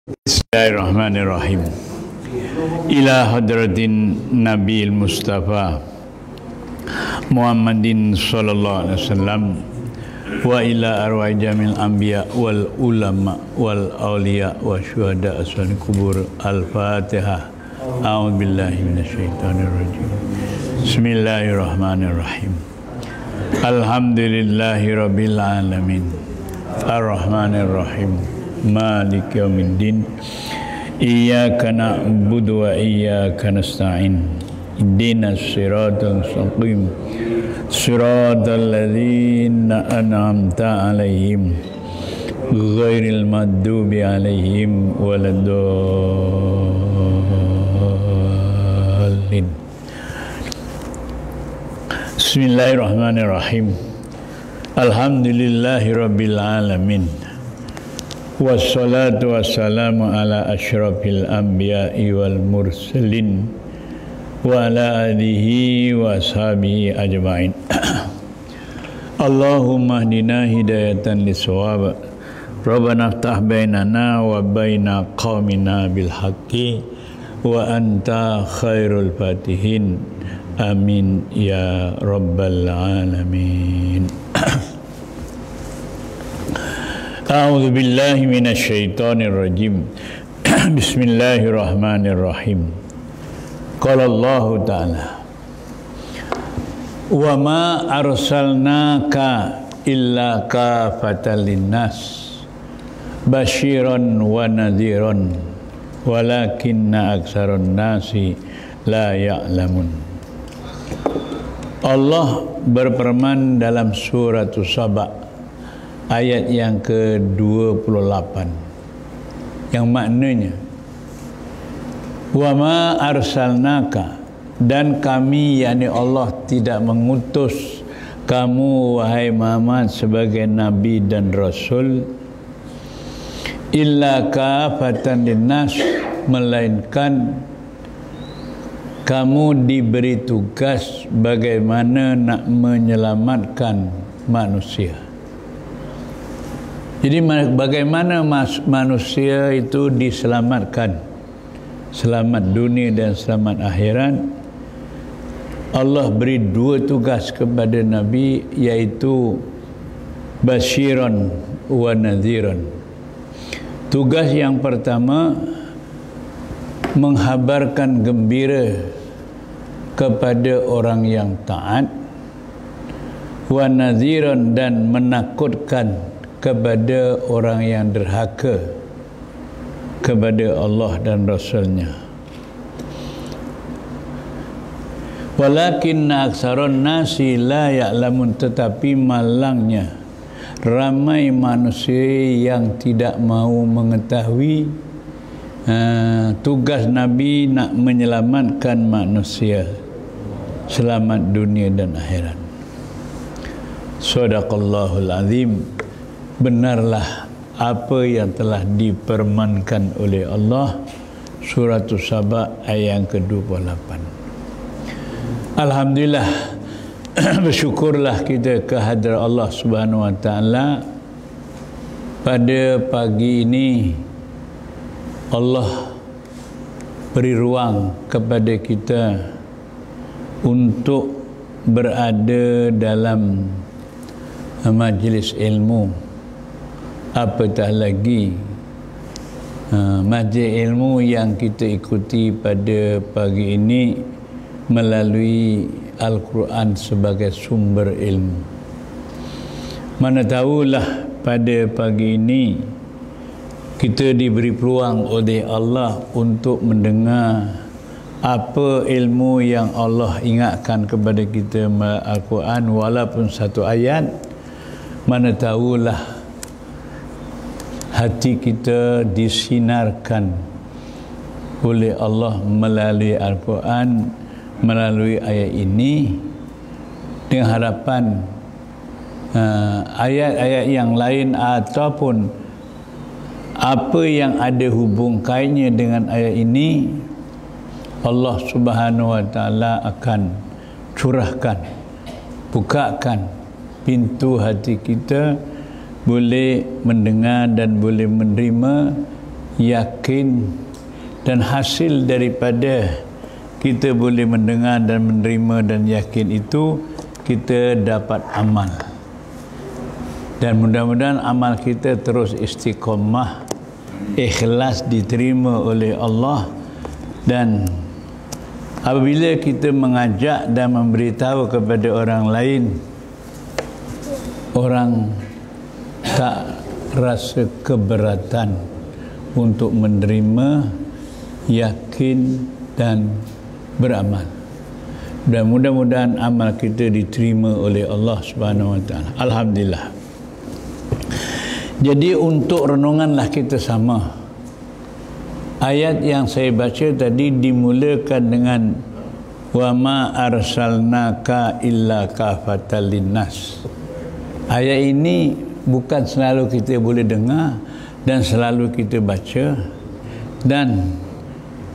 Bismillahirrahmanirrahim. Ila hadratin Nabil Mustafa Muhammadin sallallahu alaihi wasallam wa ila arwah jamil anbiya wal ulama wal awliya wa syuhada asal kubur. Al-Fatihah. A'udzu billahi minasyaitonir rajim. Bismillahirrahmanirrahim. Alhamdulillahi rabbil alamin. Ar-Rahmanir Rahim. Malik yaumiddin. Iyyaka na'budu wa iyyaka nasta'in. Ihdinas siratal mustaqim. Siratal ladzina an'amta 'alaihim ghairil maghdubi 'alaihim waladdallin. Bismillahirrahmanirrahim. Alhamdulillahi rabbil alamin. Wassalatu wassalamu ala asyrafil anbiya'i wal mursalin wa ala alihi wa ashabihi ajma'in. Allahumma hdina hidayatan lisawab. Rabbana ftah bainana wa baina qaumina bil haqqi wa anta khairul fatihin. Amin ya rabbal alamin. A'udzu billahi minasyaitonir rajim. Bismillahirrahmanirrahim. Qala Allah Ta'ala, wa ma arsalnaka illa kafatan linnas basyiran wa nadhiran walakinna aktsaran nasi la ya'lamun. Allah berfirman dalam surah Saba ayat yang ke-28 yang maknanya, wa ma arsalnaka, dan kami yakni Allah tidak mengutus kamu wahai Muhammad sebagai nabi dan rasul, illa kafatan linnas, melainkan kamu diberi tugas bagaimana nak menyelamatkan manusia. Jadi bagaimana manusia itu diselamatkan, selamat dunia dan selamat akhirat. Allah beri dua tugas kepada Nabi, yaitu basyiran wa nadhiran. Tugas yang pertama, menghabarkan gembira kepada orang yang taat, wa nadhiran, dan menakutkan kepada orang yang derhaka kepada Allah dan Rasulnya. Walakinna aktsaran nasi la ya'lamun, tetapi malangnya ramai manusia yang tidak mau mengetahui tugas Nabi nak menyelamatkan manusia selamat dunia dan akhirat. Shadaqallahul azim. Benarlah apa yang telah dipermankan oleh Allah. Surah Saba ayat yang ke-28. Alhamdulillah, bersyukurlah kita kehadrat Allah Subhanahu wa taala. Pada pagi ini Allah beri ruang kepada kita untuk berada dalam majlis ilmu, apatah lagi majlis ilmu yang kita ikuti pada pagi ini melalui Al-Quran sebagai sumber ilmu. Mana tahulah pada pagi ini kita diberi peluang oleh Allah untuk mendengar apa ilmu yang Allah ingatkan kepada kita melalui Al-Quran, walaupun satu ayat. Mana tahulah hati kita disinarkan oleh Allah melalui Al-Quran, melalui ayat ini, dengan harapan ayat-ayat yang lain ataupun apa yang ada hubung kaitnya dengan ayat ini, Allah Subhanahu wa taala akan curahkan, bukakan pintu hati kita boleh mendengar dan boleh menerima yakin, dan hasil daripada kita boleh mendengar dan menerima dan yakin itu, kita dapat amal. Dan mudah-mudahan amal kita terus istiqamah, ikhlas, diterima oleh Allah. Dan apabila kita mengajak dan memberitahu kepada orang lain, orang tak rasa keberatan untuk menerima, yakin dan beramal. Dan mudah-mudahan amal kita diterima oleh Allah Subhanahu wa taala. Alhamdulillah. Jadi untuk renunganlah kita sama. Ayat yang saya baca tadi dimulakan dengan wa ma arsalnaka illa kafatan linnas. Ayat ini bukan selalu kita boleh dengar dan selalu kita baca, dan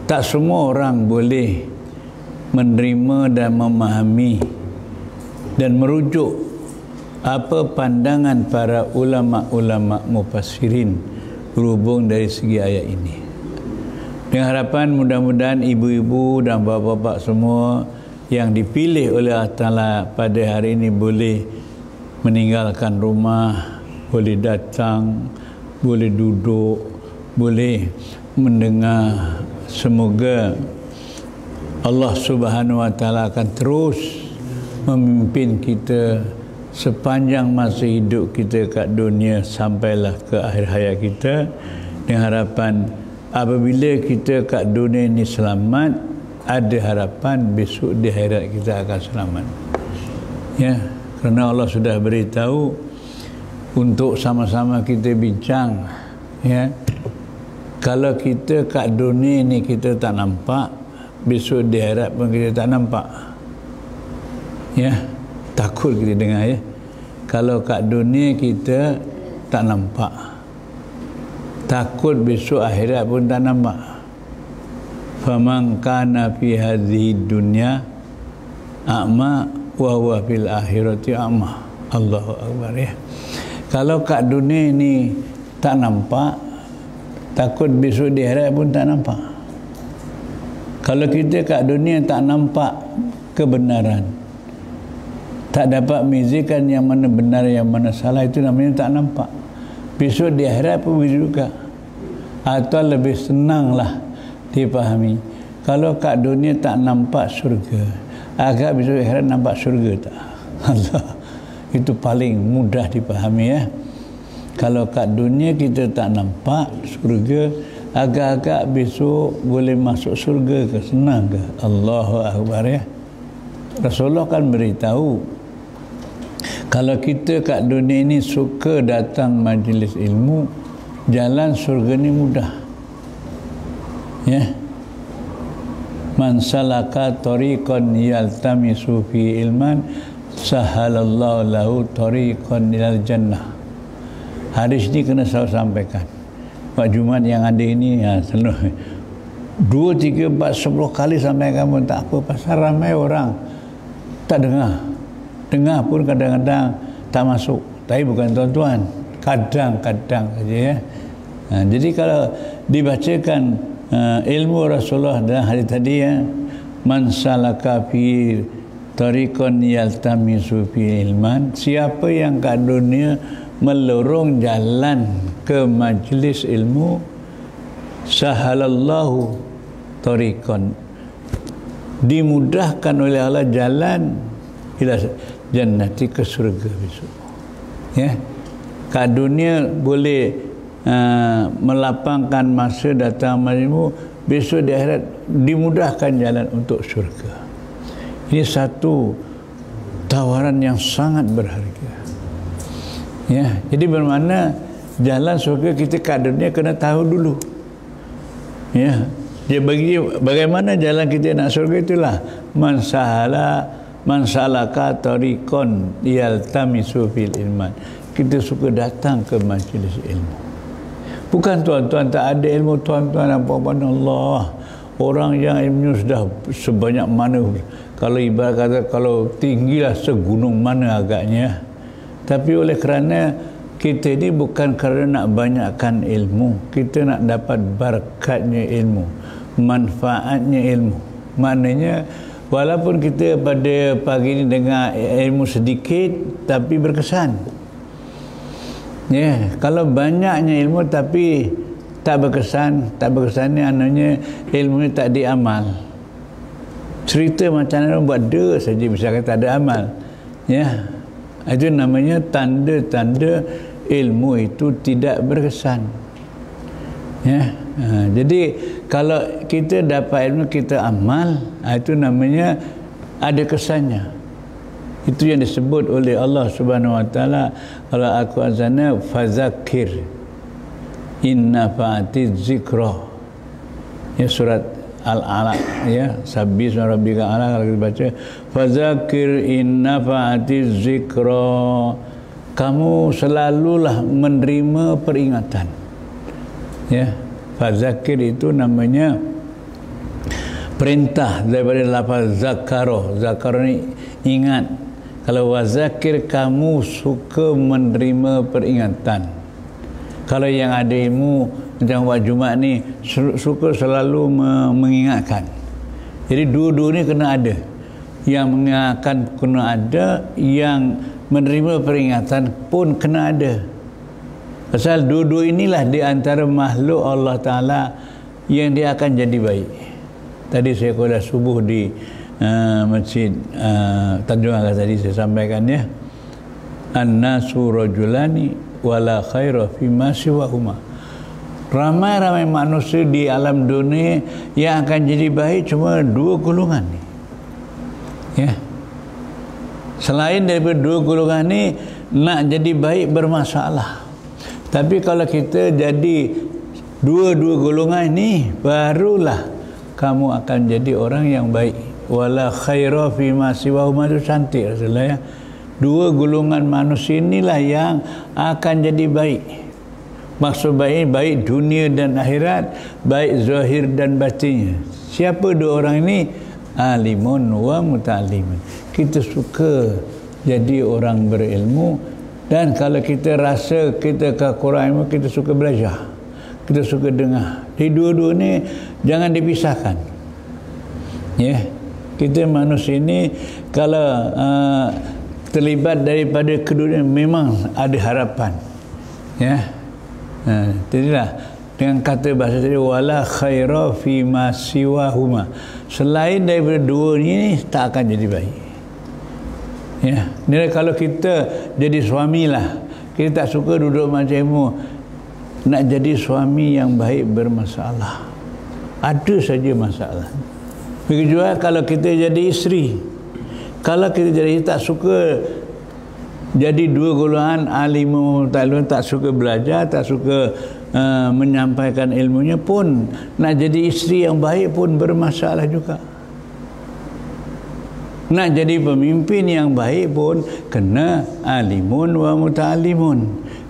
tak semua orang boleh menerima dan memahami dan merujuk apa pandangan para ulama-ulama mufassirin berhubung dari segi ayat ini. Dengan harapan mudah-mudahan ibu-ibu dan bapa-bapa semua yang dipilih oleh Allah Ta'ala pada hari ini boleh meninggalkan rumah, boleh datang, boleh duduk, boleh mendengar. Semoga Allah Subhanahu wa taala akan terus memimpin kita sepanjang masa hidup kita kat dunia sampailah ke akhir hayat kita, dengan harapan apabila kita kat dunia ini selamat, ada harapan besok di akhirat kita akan selamat. Ya, kerana Allah sudah beritahu untuk sama-sama kita bincang, ya. Kalau kita kat dunia ni kita tak nampak, besok di akhirat pun kita tak nampak. Ya, takut kita dengar, ya. Kalau kat dunia kita tak nampak, takut besok akhirat pun tak nampak. Faman kana fi hadhihi dunya a'ma wa huwa fil akhirati a'ma. Allahu akbar, ya. Kalau kat dunia ni tak nampak, takut besok di akhirat pun tak nampak. Kalau kita kat dunia tak nampak kebenaran, tak dapat membezakan yang mana benar yang mana salah, itu namanya tak nampak. Besok di akhirat pun juga. Atau lebih senanglah dipahami, kalau kat dunia tak nampak syurga, agak besok di akhirat nampak syurga tak? Allah, itu paling mudah dipahami, ya. Kalau kat dunia kita tak nampak syurga, agak-agak besok boleh masuk syurga ke? Senang ke? Allahu akbar, ya. Rasulullah kan beritahu, kalau kita kat dunia ini suka datang majlis ilmu, jalan syurga ni mudah, ya. Man salaka tariqan yaltamisu fi ilman sahalallahu lahu tariqan ilal jannah. Hadis ni kena saya sampaikan. Pak Jumat yang ada ini, ya, selalu 2, 3, 4, 10 kali sampaikan pun tak apa, pasal ramai orang tak dengar. Dengar pun kadang-kadang tak masuk. Tapi bukan tuan-tuan, kadang-kadang saja, ya. Jadi kalau dibacakan ilmu Rasulullah dalam hari tadi, ya, man salaka fi tariqan yaltamisu fi ilman, siapa yang kat dunia melorong jalan ke majlis ilmu, sahalallahu tariqan, dimudahkan oleh Allah jalan ila jannati, ke surga besok, ya. Kat dunia boleh melapangkan masa datang majlis ilmu, besok di akhirat dimudahkan jalan untuk syurga. Ini satu tawaran yang sangat berharga, ya. Jadi bermakna jalan syurga kita kat dunia kena tahu dulu, ya. Dia bagi bagaimana jalan kita nak syurga, itulah man salaka tariqan yaltamisu fil ilman. Kita suka datang ke majlis ilmu. Bukan tuan-tuan tak ada ilmu, tuan-tuan apa-apa, Allah. Orang yang ilmunya sudah sebanyak mana, kalau ibarat kata kalau tinggilah segunung mana agaknya, tapi oleh kerana kita ni bukan kerana nak banyakkan ilmu, kita nak dapat barakatnya ilmu, manfaatnya ilmu. Maknanya walaupun kita pada pagi ini dengar ilmu sedikit tapi berkesan. Ya, kalau banyaknya ilmu tapi tak berkesan ni maknanya ilmu ni tak diamal. Cerita macam mana buat dia saja bisa kata ada amal. Ya. Itu namanya tanda-tanda ilmu itu tidak berkesan. Ya. Jadi kalau kita dapat ilmu kita amal, itu namanya ada kesannya. Itu yang disebut oleh Allah Subhanahu Wa Taala kalau Al-Quran sana fazakir inna fa'ati zikra. Ya, surat Al-Alaq, ya, sabbi isma rabbika ala, kalau kita baca fazakir inna fa'ati zikra, kamu selalulah menerima peringatan. Ya, fazakir itu namanya perintah daripada lafaz zakaro. Zakaro ni ingat. Kalau wazakir, kamu suka menerima peringatan. Kalau yang ada ilmu macam buat Jumaat ni suka selalu mengingatkan. Jadi dua-dua ni kena ada. Yang mengingatkan kena ada, yang menerima peringatan pun kena ada. Pasal dua-dua inilah di antara makhluk Allah Ta'ala yang dia akan jadi baik. Tadi saya kuliah subuh di Masjid Tanjung Agah tadi saya sampaikan, ya. An-nasu rajulani wala khaira fima siwahuma. Ramai-ramai manusia di alam dunia yang akan jadi baik cuma dua golongan ni. Ya. Selain daripada dua golongan ni, nak jadi baik bermasalah. Tapi kalau kita jadi dua-dua golongan ni, barulah kamu akan jadi orang yang baik. Wala khaira fima siwahuma, itu cantik Rasulullah, ya. Dua golongan manusia inilah yang akan jadi baik. Maksud baik dunia dan akhirat, baik zahir dan batinnya. Siapa dua orang ini? Alimun wa muta'alimun. Kita suka jadi orang berilmu, dan kalau kita rasa kita kekurangan ilmu, kita suka belajar, kita suka dengar. Di dua-dua ni jangan dipisahkan. Ya, kita manusia ini kalau terlibat daripada kedua memang ada harapan. Ya. Jadilah dengan kata bahasa tadi wala khaira fi ma siwahuma. Selain daripada dua ni tak akan jadi baik. Ya. Jadi kalau kita jadi suamilah, kita tak suka duduk macam nak jadi suami yang baik bermasalah. Ada saja masalah. Begitu juga kalau kita jadi isteri. Kalau kita jadi tak suka jadi dua golongan alimu ta'lim, tak suka belajar, tak suka menyampaikan ilmunya pun, nak jadi isteri yang baik pun bermasalah juga. Nak jadi pemimpin yang baik pun kena alimun wa muta'alimun,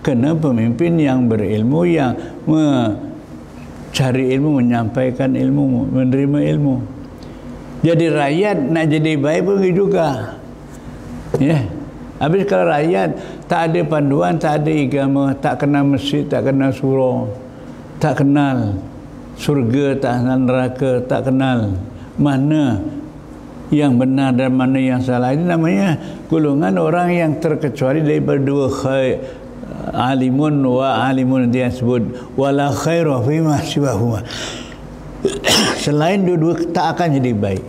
kena pemimpin yang berilmu, yang mencari ilmu, menyampaikan ilmu, menerima ilmu. Jadi rakyat nak jadi baik pun juga. Ya. Habis kalau rakyat tak ada panduan, tak ada agama, tak kenal masjid, tak kenal surau, tak kenal surga, tak kenal neraka, tak kenal mana yang benar dan mana yang salah, ini namanya golongan orang yang terkecuali daripada dua khair, alimun wa alimun, dia sebut wala khairu fima siwahuma. Selain dua-dua tak akan jadi baik.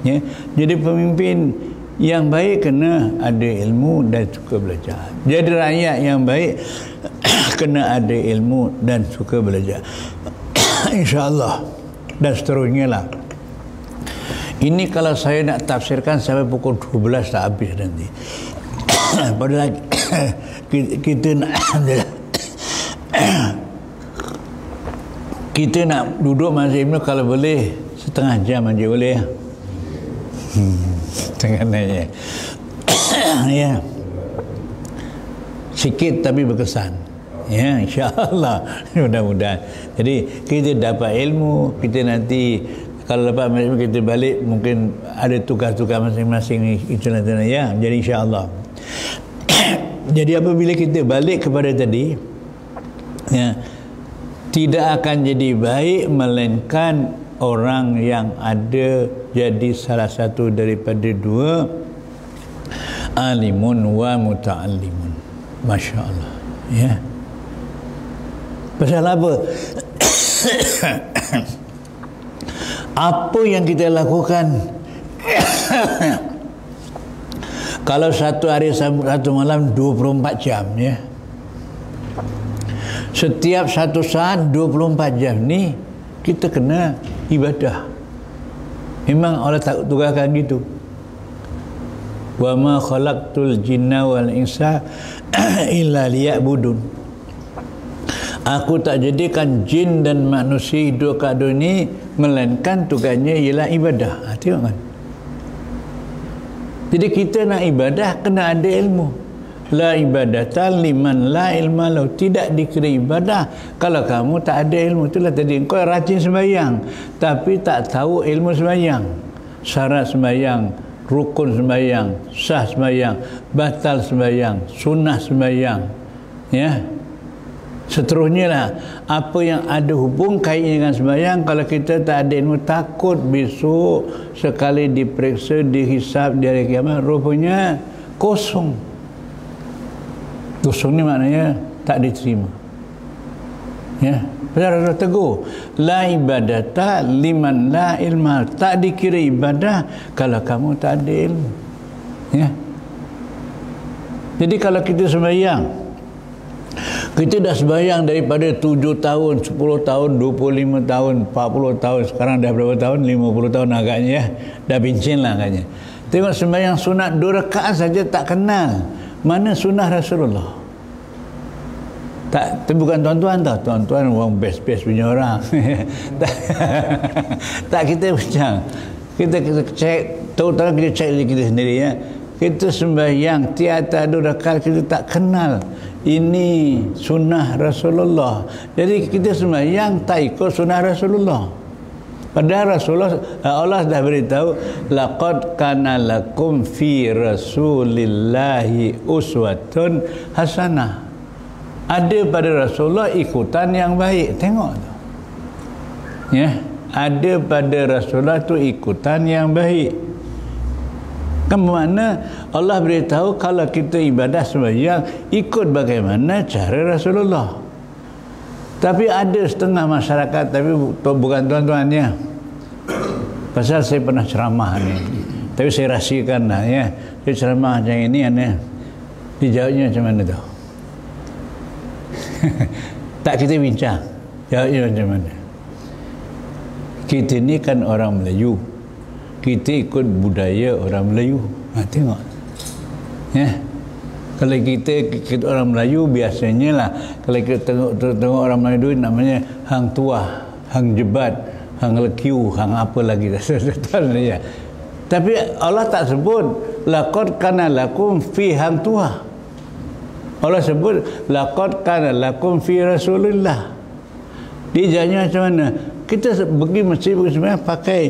Ya. Jadi pemimpin yang baik kena ada ilmu dan suka belajar. Jadi rakyat yang baik kena ada ilmu dan suka belajar. InsyaAllah. Dan seterusnya lah. Ini kalau saya nak tafsirkan sampai pukul 12 tak habis nanti. Padahal kita nak kita nak duduk masa ilmu kalau boleh setengah jam aja boleh, ya. Setengahnya. Ya. Sikit tapi berkesan. Ya, insya-Allah. Mudah-mudahan. Jadi kita dapat ilmu, kita nanti kalau lepas ilmu kita balik mungkin ada tugas-tugas masing-masing ni, itu nanti, ya. Jadi insya-Allah. Jadi apabila kita balik kepada tadi, ya, tidak akan jadi baik melainkan orang yang ada jadi salah satu daripada dua, alimun wa muta'allimun. Masya Allah, ya. Pasal apa? Apa yang kita lakukan kalau satu hari satu malam 24 jam, ya, setiap satu saat 24 jam ni kita kena ibadah. Memang Allah tak tugaskan gitu. Wa ma khalaqtul jinna wal insa illa liya'budun. Aku tak jadikan jin dan manusia hidup kat dunia ni melainkan tugasnya ialah ibadah. Tengok kan. Jadi kita nak ibadah kena ada ilmu. La ibadata liman la ilma lahu. Tidak dikira ibadah kalau kamu tak ada ilmu. Itulah tadi kau rajin sembahyang tapi tak tahu ilmu sembahyang, syarat sembahyang, rukun sembahyang, sah sembahyang, batal sembahyang, sunnah sembahyang, ya. Seterusnya lah, apa yang ada hubung kait dengan sembahyang, kalau kita tak ada ilmu, takut besok sekali diperiksa, dihisap di hari kiamat, rupanya kosong. Kosong ni maknanya tak diterima. Ya, Rasulullah tegur, la ibadata liman la ilma. Tak dikira ibadah kalau kamu tak ada ilmu. Ya. Jadi kalau kita sembahyang, kita dah sembahyang daripada 7 tahun, 10 tahun, 25 tahun, 40 tahun, sekarang dah berapa tahun? 50 tahun agaknya, ya. Dah bincin lah agaknya. Tengok sembahyang sunat 2 rakaat saja tak kenal mana sunnah Rasulullah. Tak, itu bukan tuan-tuan tau. Tuan-tuan orang best-best punya orang. Tak, kita bincang. Kita cek, terutama kita cek diri kita sendiri, ya. Kita sembahyang tiada 2 rakaat kita tak kenal ini sunnah Rasulullah. Jadi kita sembahyang tak ikut sunnah Rasulullah. Padahal Rasulullah, Allah dah beritahu, laqad kana lakum fi rasulillahi uswatun hasanah. Ada pada Rasulullah ikutan yang baik. Tengok tu, ya, ada pada Rasulullah tu ikutan yang baik. Kan bermakna Allah beritahu kalau kita ibadah sembahyang ikut bagaimana cara Rasulullah. Tapi ada setengah masyarakat, tapi bukan tuan-tuannya. Pasal saya pernah ceramah ni, tapi saya rahsiakan lah, ya. Saya ceramah macam ini, aneh. Dijawabnya macam mana tu? Tak, kita bincang. Jawabnya macam mana? Kita ni kan orang Melayu. Kita ikut budaya orang Melayu. Tengok, ya. Kalau kita ikut orang Melayu, biasanya lah, kalau kita tengok orang Melayu namanya hang tua, hang jebat, hang lekiu, hang apa lagi. Ya. Tapi Allah tak sebut laqad kana lakum fi hang tua. Allah sebut laqad kana lakum fi Rasulillah. Dia jawabnya macam mana? Kita pergi masjid, pergi sembahyang pakai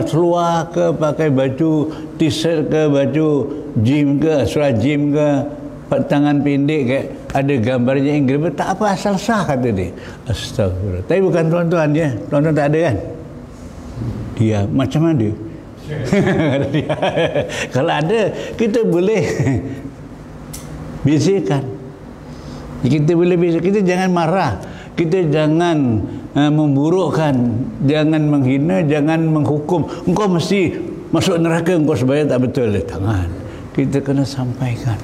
seluar ke, pakai baju t-shirt ke, baju gym ke, seluar gym ke, tangan pendek ke, ada gambarnya Inggeris, tak apa, asal sah, kata dia. Astagfirullah. Tapi bukan tuan-tuan, ya. Tuan-tuan tak ada kan? Dia macam mana? Kalau ada, kita boleh bezakan. Kita boleh bezakan. Kita jangan marah. Kita jangan memburukkan, jangan menghina, jangan menghukum. Engkau mesti masuk neraka, engkau sembahyang tak betul. Tangan. Kita kena sampaikan,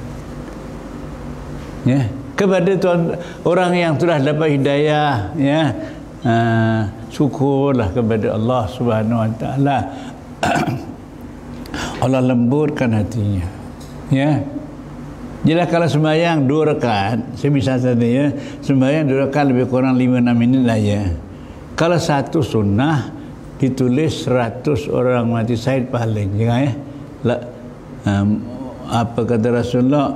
ya, kepada tuan orang yang telah dapat hidayah, ya. Syukurlah kepada Allah Subhanahu Wa Taala. Allah lembutkan hatinya, ya. Jelas kalau sembahyang 2 rakaat, saya bisa tadi, ya, sembahyang 2 rakaat lebih kurang 5-6 minit lah, ya. Kalau satu sunnah ditulis 100 orang mati syahid pahala, jangan, ya. Apa kata Rasulullah?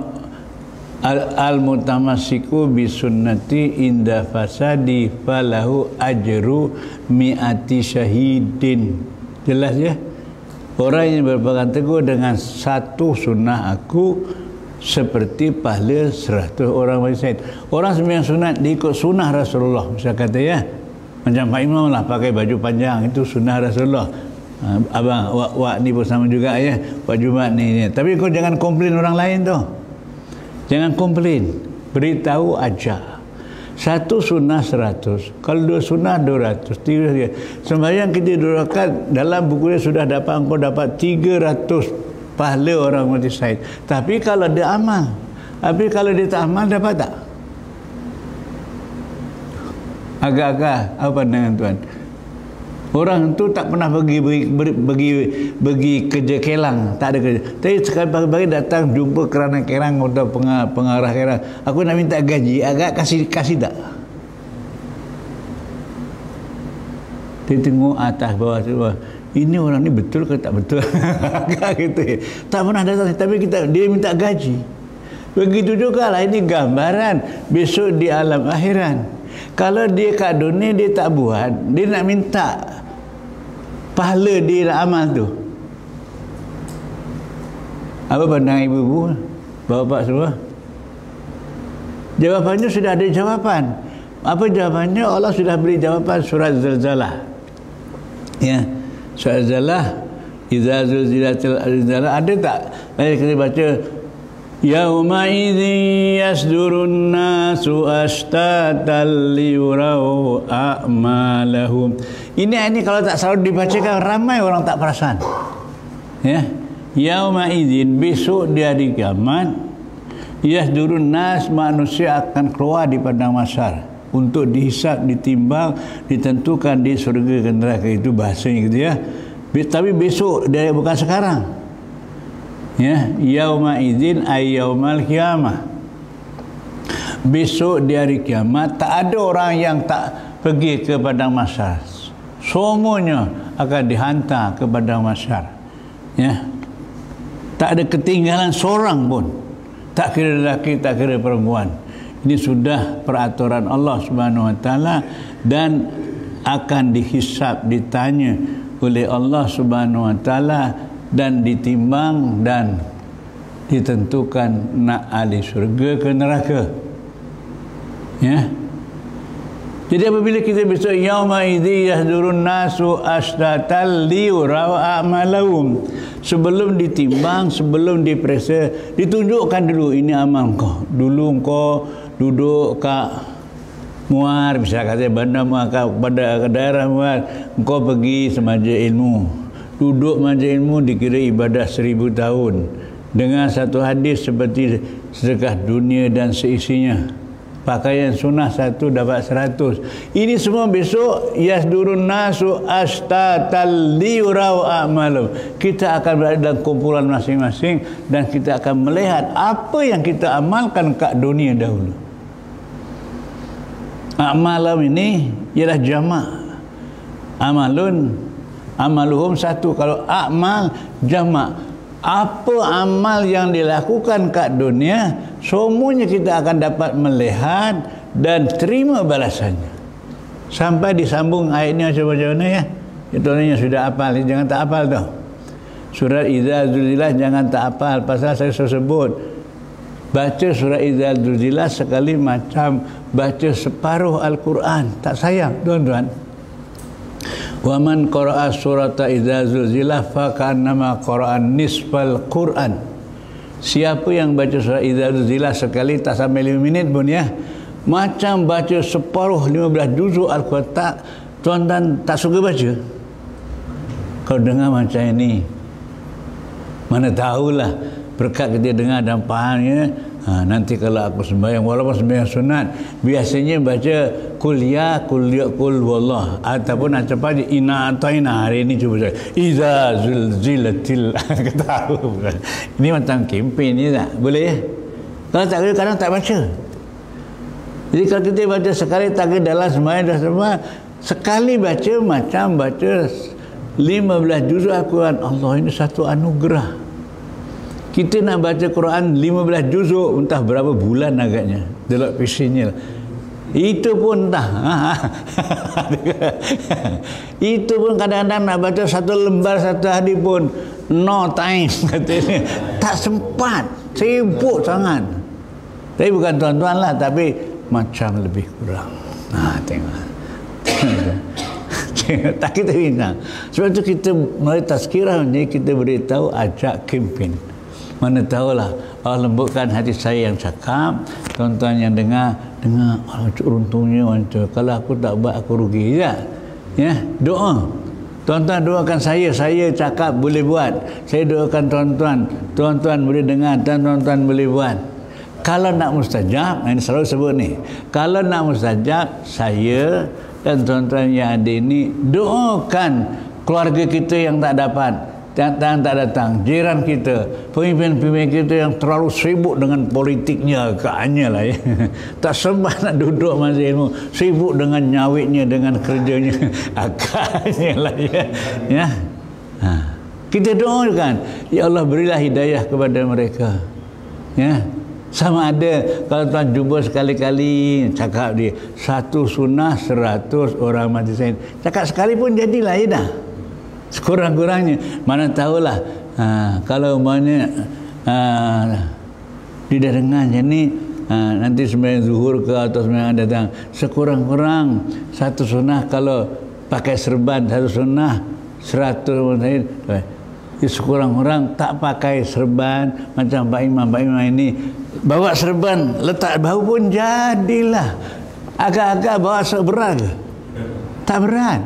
Al-mutamassiku bi sunnati inda fasadi falahu ajru mi'ati syahidin. Jelas, ya. Orang yang berpegang teguh dengan satu sunnah aku, seperti pahala 100 orang mati syahid. Orang sembahyang sunat dia ikut sunnah Rasulullah. Misal kata ya, macam Pak Imam lah pakai baju panjang, itu sunnah Rasulullah. Abang, wak ni pun sama juga ya, Pak Jumat ni. Tapi kau jangan komplain orang lain tu. Jangan komplain. Beritahu aja. Satu sunnah 100. Kalau dua sunnah 200. 300. Sembahyang kita 2 rakaat, dalam buku dia sudah dapat, engkau dapat 300 pahala orang mati syahid. Tapi kalau dia amal. Tapi kalau dia tak amal, dapat tak? Agak-agak apa pandangan tuan? Orang tu tak pernah bagi kerja kelang, tak ada kerja. Tapi sekali pagi-pagi datang jumpa kerana kerang atau pengarah kerang. Aku nak minta gaji, agak kasih tak? Dia tengok atas bawah bawah. Ini orang ni betul ke tak betul? Agak gitu. Tak pernah datang, tapi dia minta gaji. Begitu juga lah, ini gambaran besok di alam akhirat. Kalau dia kat dunia dia tak buat, dia nak minta pahala dia nak amal tu. Apa pandangan ibu-ibu, bapak semua? Jawapannya sudah ada jawapan. Apa jawapannya? Allah sudah beri jawapan surat Zalzalah. Ya, surat Zalzalah, idza zulzilatil ardu. Ada tak? Mari kita baca. Yauma idzin yasdurun nasu ashtatan liyurau a'malahum. Ini kalau tak selalu dibacakan, ramai orang tak perasan. Ya. Yauma idzin, besok di hari kiamat, yasdurun nas, manusia akan keluar di padang mahsyar untuk dihisap, ditimbang, ditentukan di surga ke neraka. Itu bahasanya gitu ya. Tapi besok, dia bukan sekarang. Ya, yauma idzin ay yaumal qiyamah. Besok di hari kiamat tak ada orang yang tak pergi ke padang mahsyar. Semuanya akan dihantar ke padang mahsyar. Ya. Tak ada ketinggalan seorang pun. Tak kira lelaki, tak kira perempuan. Ini sudah peraturan Allah Subhanahu wa taala dan akan dihisap, ditanya oleh Allah Subhanahu wa taala dan ditimbang dan ditentukan nak ahli syurga ke neraka. Ya. Jadi apabila kita besok yauma idzi yahdurun nasu ashtatan liyurau a'malahum, sebelum ditimbang, sebelum diperiksa, ditunjukkan dulu ini amal kau. Dulu kau duduk kat Muar, bisa kata bandar Muar, pada daerah Muar, kau pergi semaja ilmu. Duduk majlis ilmu dikira ibadah 1000 tahun. Dengan satu hadis seperti sedekah dunia dan seisinya. Pakaian sunnah satu dapat 100. Ini semua besok yasdurun nasu ashtatan liyurau a'malum. Kita akan berada dalam kumpulan masing-masing dan kita akan melihat apa yang kita amalkan kat dunia dahulu. A'malum ini ialah jamak. Amaluhum satu. Kalau amal jamak, apa amal yang dilakukan kat dunia, semuanya kita akan dapat melihat dan terima balasannya. Sampai disambung ayatnya macam mana ya? Itu yang sudah hafal, jangan tak hafal tu. Surat Idza Zulzilah jangan tak hafal, pasal saya sebut. Baca surat Idza Zulzilah sekali macam baca separuh Al-Quran. Tak sayang tuan-tuan. Wa man qara'a surata idza zulzilah fa ka'annama qara'a nisfal Quran. Siapa yang baca surah idza zulzilah sekali tak sampai 5 minit pun ya, macam baca separuh 15 juzuk Al-Quran. Tak, tuan-tuan tak suka baca? Kau dengar macam ini, mana tahulah berkat kita dengar dan fahamnya. Nanti kalau aku sembahyang, walaupun sembahyang sunat, biasanya baca kul wallah, ataupun apa aja inna ataina. Hari ini cuba saya iza zulzilatil. Ketahu ini macam kempen ni tak boleh ya. Kalau tak boleh kadang tak baca. Jadi kalau kita baca sekali tak dalam sembahyang dah semua, sekali baca macam baca 15 juzuk Al-Quran. Allah, ini satu anugerah. Kita nak baca Quran 15 juzuk entah berapa bulan agaknya dalam PC-nya. Itu pun entah. Itu pun kadang-kadang nak baca satu lembar satu hari pun no time katanya. Tak sempat. Sibuk sangat. Tapi bukan tuan-tuan lah, tapi macam lebih kurang. Tengok. Tak kita bincang. Sebab tu kita melalui tazkirah ni kita beritahu, ajak kempen. Mana tahulah Allah lembutkan hati saya yang cakap, tuan-tuan yang dengar, untungnya macam kalau aku tak buat aku rugi je. Ya, doa. Tuan-tuan doakan saya cakap boleh buat. Saya doakan tuan-tuan boleh dengar dan tuan-tuan boleh buat. Kalau nak mustajab, ini selalu sebut ni. Kalau nak mustajab, saya dan tuan-tuan yang ada ini doakan keluarga kita yang tak dapat, tak datang, jiran kita, pemimpin-pemimpin kita yang terlalu sibuk dengan politiknya, agaknya lah ya. Tak sempat nak duduk majlis ilmu, sibuk dengan nyawitnya, dengan kerjanya, agaknya lah ya. Ya. Kita doakan, ya Allah berilah hidayah kepada mereka. Ya. Sama ada kalau tuan jumpa sekali-kali, cakap dia 1 sunnah 100 orang mati syahid. Cakap sekali pun jadilah ya dah. Sekurang-kurangnya, mana tahulah kalau umpamanya dia dah dengar macam ni, nanti sembahyang zuhur ke atau sembahyang datang, sekurang-kurang 1 sunnah kalau pakai serban 1 sunnah 100 orang syahid. Sekurang-kurang tak pakai serban macam Pak Imam ini, bawa serban letak bahu pun jadilah. Agak-agak bawa seberat ke? Tak berat.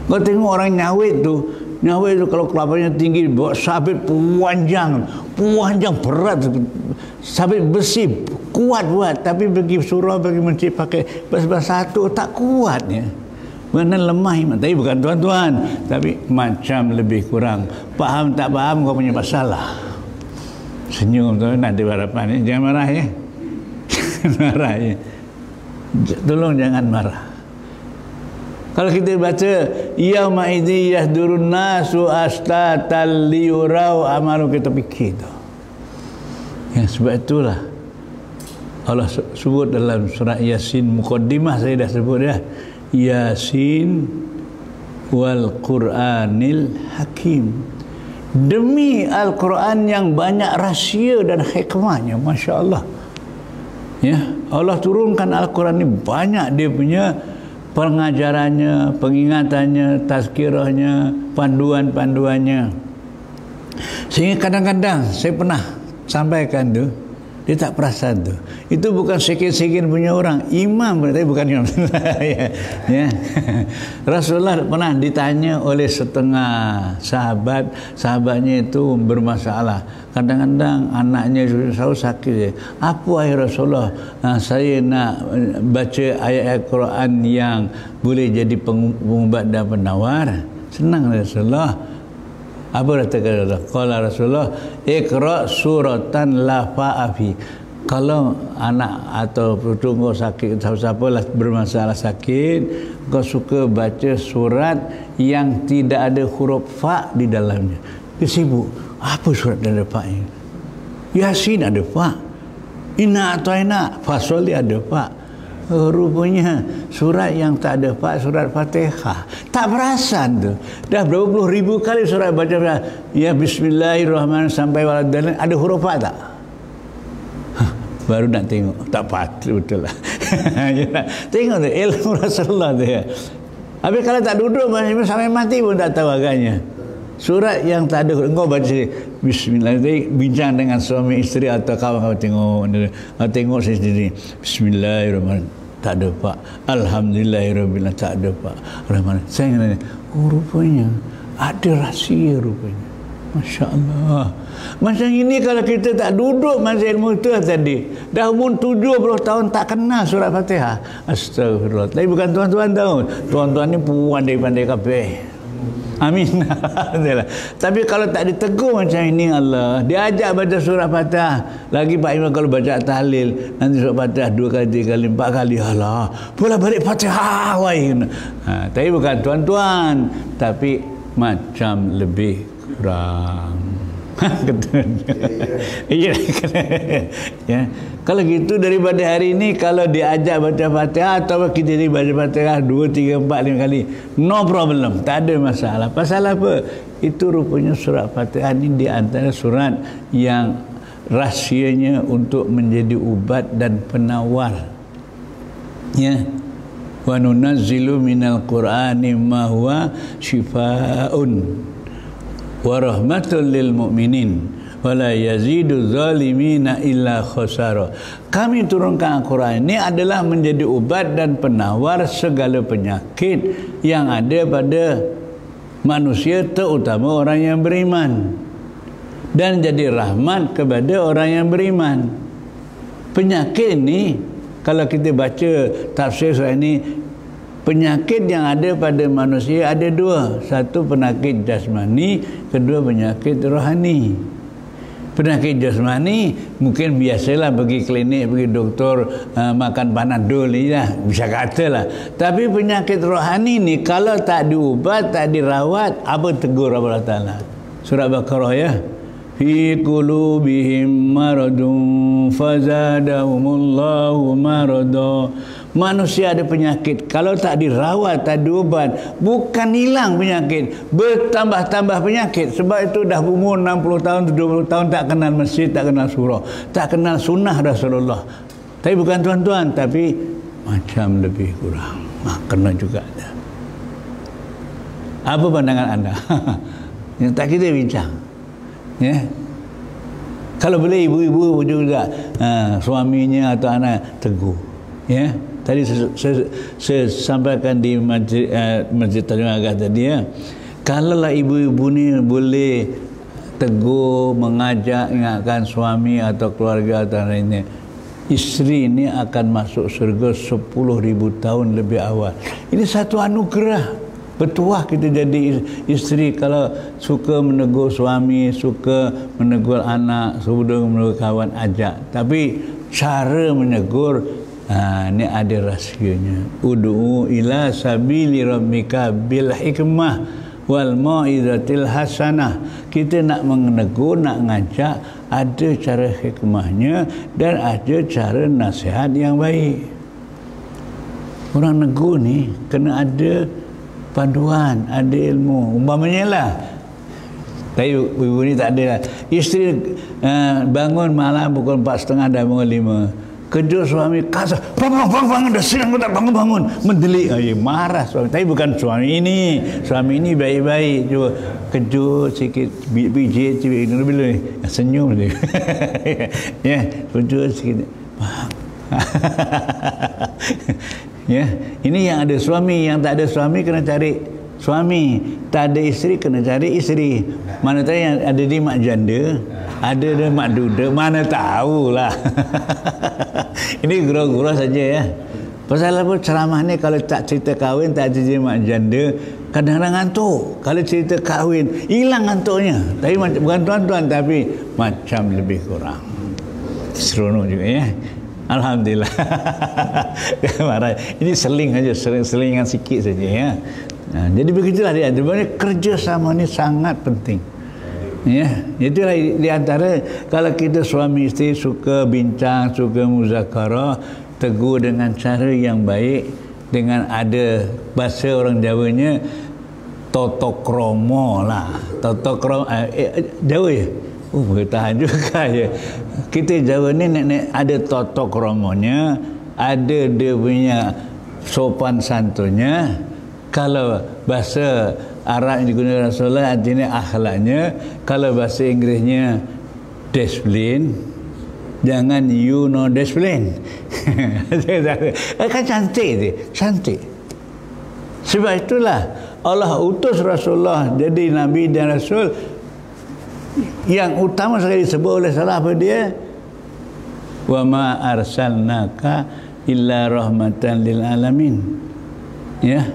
Kau tengok orang nyawit tu kalau kelapanya tinggi, bawa sabit panjang berat, sabit besi kuat buat, tapi pergi surau, pergi masjid pakai bersebab satu tak kuat ya. Mana lemah iman. Tapi bukan tuan-tuan, tapi macam lebih kurang. Faham tak faham kau punya masalah. Senyum tu nak ada harapan ni. Jangan marah ya. Marah ya. Tolong jangan marah. Kalau kita baca yauma idzi yahdurun nasu astatan liyurau amalu, kita fikir tu. Ya, sebab itulah Allah sebut dalam surah Yasin, muqaddimah saya dah sebut ya. Yasin wal Qur'anil Hakim. Demi Al-Quran yang banyak rahsia dan hikmahnya, Masya Allah. Ya, Allah turunkan Al-Quran ini banyak dia punya pengajarannya, pengingatannya, tazkirahnya, panduan-panduannya. Sehingga kadang-kadang saya pernah sampaikan tu, dia tak perasan tu. Itu bukan sikit-sikit punya orang, imam, tapi bukan imam. Ya. Rasulullah pernah ditanya oleh setengah sahabatnya itu bermasalah. Kadang-kadang anaknya selalu sakit. Apa ayat Rasulullah? Saya nak baca ayat-ayat Quran yang boleh jadi pengubat dan penawar. Senang Rasulullah. Apa kata Rasulullah? Qala Rasulullah, iqra suratan la fa'afi. Kalau anak atau putu kau sakit, siapa-siapa lah bermasalah sakit, kau suka baca surat yang tidak ada huruf fa di dalamnya. Dia sibuk. Apa surat yang ada fa ini? Yasin ada fa. Inna ata'ina fasoli ada fa. Rupanya surat yang tak ada fa, surat Fatihah. Tak perasan tu. Dah berapa puluh ribu kali surat baca, ya bismillahirrahmanirrahim sampai waladhalin, ada huruf fa tak? Baru nak tengok. Tak patut betul lah. Tengok tu ilmu Rasulullah tu ya. Habis kalau tak duduk sampai mati pun tak tahu agaknya. Surat yang tak ada, engkau baca bismillah, bincang dengan suami isteri atau kawan-kawan, tengok saya sendiri, bismillahirrahmanirrahim, tak ada pak, alhamdulillahirabbil, tak ada pak, rahman. Saya nanya, rupanya ada rahsia rupanya. Masya Allah. Macam ini kalau kita tak duduk majlis ilmu itu tadi, dah umur 70 tahun tak kenal surat Fatihah. Astagfirullah. Tapi bukan tuan-tuan tahu. Tuan-tuan ni pandai-pandai kabeh. Amin. Tapi kalau tak ditegur macam ini, Allah, dia ajak baca surah Fatihah. Lagi Pak Imam kalau baca tahlil, nanti surah Fatihah 2 kali, 3 kali, 4 kali. Alah, pula balik Fatihah. Tapi bukan tuan-tuan, tapi macam lebih kurang. Ya. Kalau gitu daripada hari ini kalau diajak baca Fatihah atau kita ni baca Fatihah 2, 3, 4, 5 kali, no problem, tak ada masalah. Pasal apa? Itu rupanya surat Fatihah ini di antara surat yang rahsianya untuk menjadi ubat dan penawar. Ya. Wa nunazzilu minal Qur'ani ma huwa syifaa'un wa rahmatul lil mu'minin wa la yazidu zalimina illa khasara. Kami turunkan Al-Quran ini adalah menjadi ubat dan penawar segala penyakit yang ada pada manusia, terutama orang yang beriman, dan jadi rahmat kepada orang yang beriman. Penyakit ini, kalau kita baca tafsir surah ini, penyakit yang ada pada manusia ada dua. Satu penyakit jasmani, kedua penyakit rohani. Penyakit jasmani mungkin biasalah pergi klinik, pergi doktor, makan Panadol ni lah, bisa katalah. Tapi penyakit rohani ni kalau tak diubat, tak dirawat, apa tegur Allah Ta'ala? Surah Baqarah ya. Fi qulubihim maradun fazadahumullahu marada. Manusia ada penyakit, kalau tak dirawat, tak diubat, bukan hilang penyakit, bertambah-tambah penyakit. Sebab itu dah umur 60 tahun, 70 tahun tak kenal masjid, tak kenal surah, tak kenal sunnah Rasulullah. Tapi bukan tuan-tuan, tapi macam lebih kurang. Kena juga ada. Apa pandangan anda? Yang tak kita bincang. Ya. Kalau boleh ibu-ibu juga suaminya atau anak tegur. Ya. Tadi saya sampaikan di Masjid Tanjung Agah tadi ya. Kalaulah ibu-ibu ni boleh tegur, mengajak, ingatkan suami atau keluarga atau lainnya, isteri ini akan masuk surga 10,000 tahun lebih awal. Ini satu anugerah. Bertuah kita jadi isteri kalau suka menegur suami, suka menegur anak, suka menegur kawan, ajak. Tapi cara menegur, ini ada rahsianya. Ud'u ila sabili rabbika bil hikmah wal mau'izatil hasanah. Kita nak menegur, nak ngajak, ada cara hikmahnya dan ada cara nasihat yang baik. Orang negur ni kena ada panduan, ada ilmu. Umpamanya lah, tapi ibu ni tak ada lah. Isteri bangun malam pukul 4:30 dah bangun 5. Kejut suami, kasar, bangun, dah siang kau tak bangun, mendelik. Marah suami. Tapi bukan suami ini baik-baik, cuba kejut sikit, pijit sikit, bila senyum dia. Ya, kejut sikit. Ya, ini yang ada suami, yang tak ada suami kena cari suami, tak ada isteri kena cari isteri. Mana tahu yang ada di mak janda, ada di mak duda, mana tahulah. Ini gurau-gurau saja ya. Pasal apa ceramah ni kalau tak cerita kahwin, tak cerita mak janda, kadang-kadang ngantuk. Kalau cerita kahwin, hilang ngantuknya. Tapi bukan tuan-tuan, tapi macam lebih kurang. Seronok juga ya. Alhamdulillah. Ini seling saja, selingan sikit saja ya. Jadi begitulah dia. Sebenarnya kerjasama ni sangat penting. Ya, itulah di antara kalau kita suami isteri suka bincang, suka muzakarah, tegur dengan cara yang baik, dengan ada bahasa orang Jawanya totokromo lah. Totokromo Jawa ya? Bertahan juga ya. Kita Jawa ni ada totokromonya, ada dia punya sopan santunnya. Kalau bahasa Arab yang digunakan Rasulullah artinya akhlaknya. Kalau bahasa Inggerisnya discipline, jangan you know discipline. Kan cantik dia, cantik. Sebab itulah Allah utus Rasulullah jadi Nabi dan Rasul. Yang utama sekali disebut oleh salah apa dia? Wa ma arsalnaka illa rahmatan lil alamin. Ya.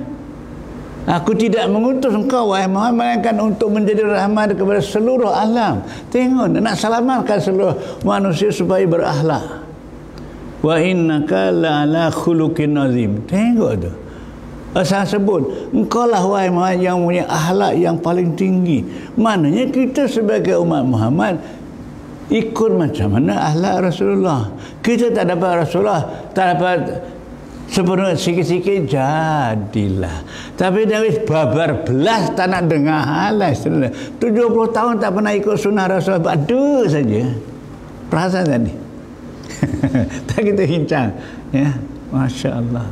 Aku tidak mengutus engkau wahai Muhammad melainkan untuk menjadi rahmat kepada seluruh alam. Tengok, nak selamatkan seluruh manusia supaya berakhlak. Wa innaka la'ala khuluqin azim. Tengok tu. Asal sebut engkau lah wahai Muhammad yang punya akhlak yang paling tinggi. Maknanya kita sebagai umat Muhammad ikut macam mana akhlak Rasulullah. Kita tak dapat Rasulullah, tak dapat sepenuh sikit-sikit jadilah. Tapi David babar belas tak nak dengar halas. 70 tahun tak pernah ikut sunnah Rasulullah. Ada saja. Perasan tak ni? Tak kita bincang, ya. Masya Allah.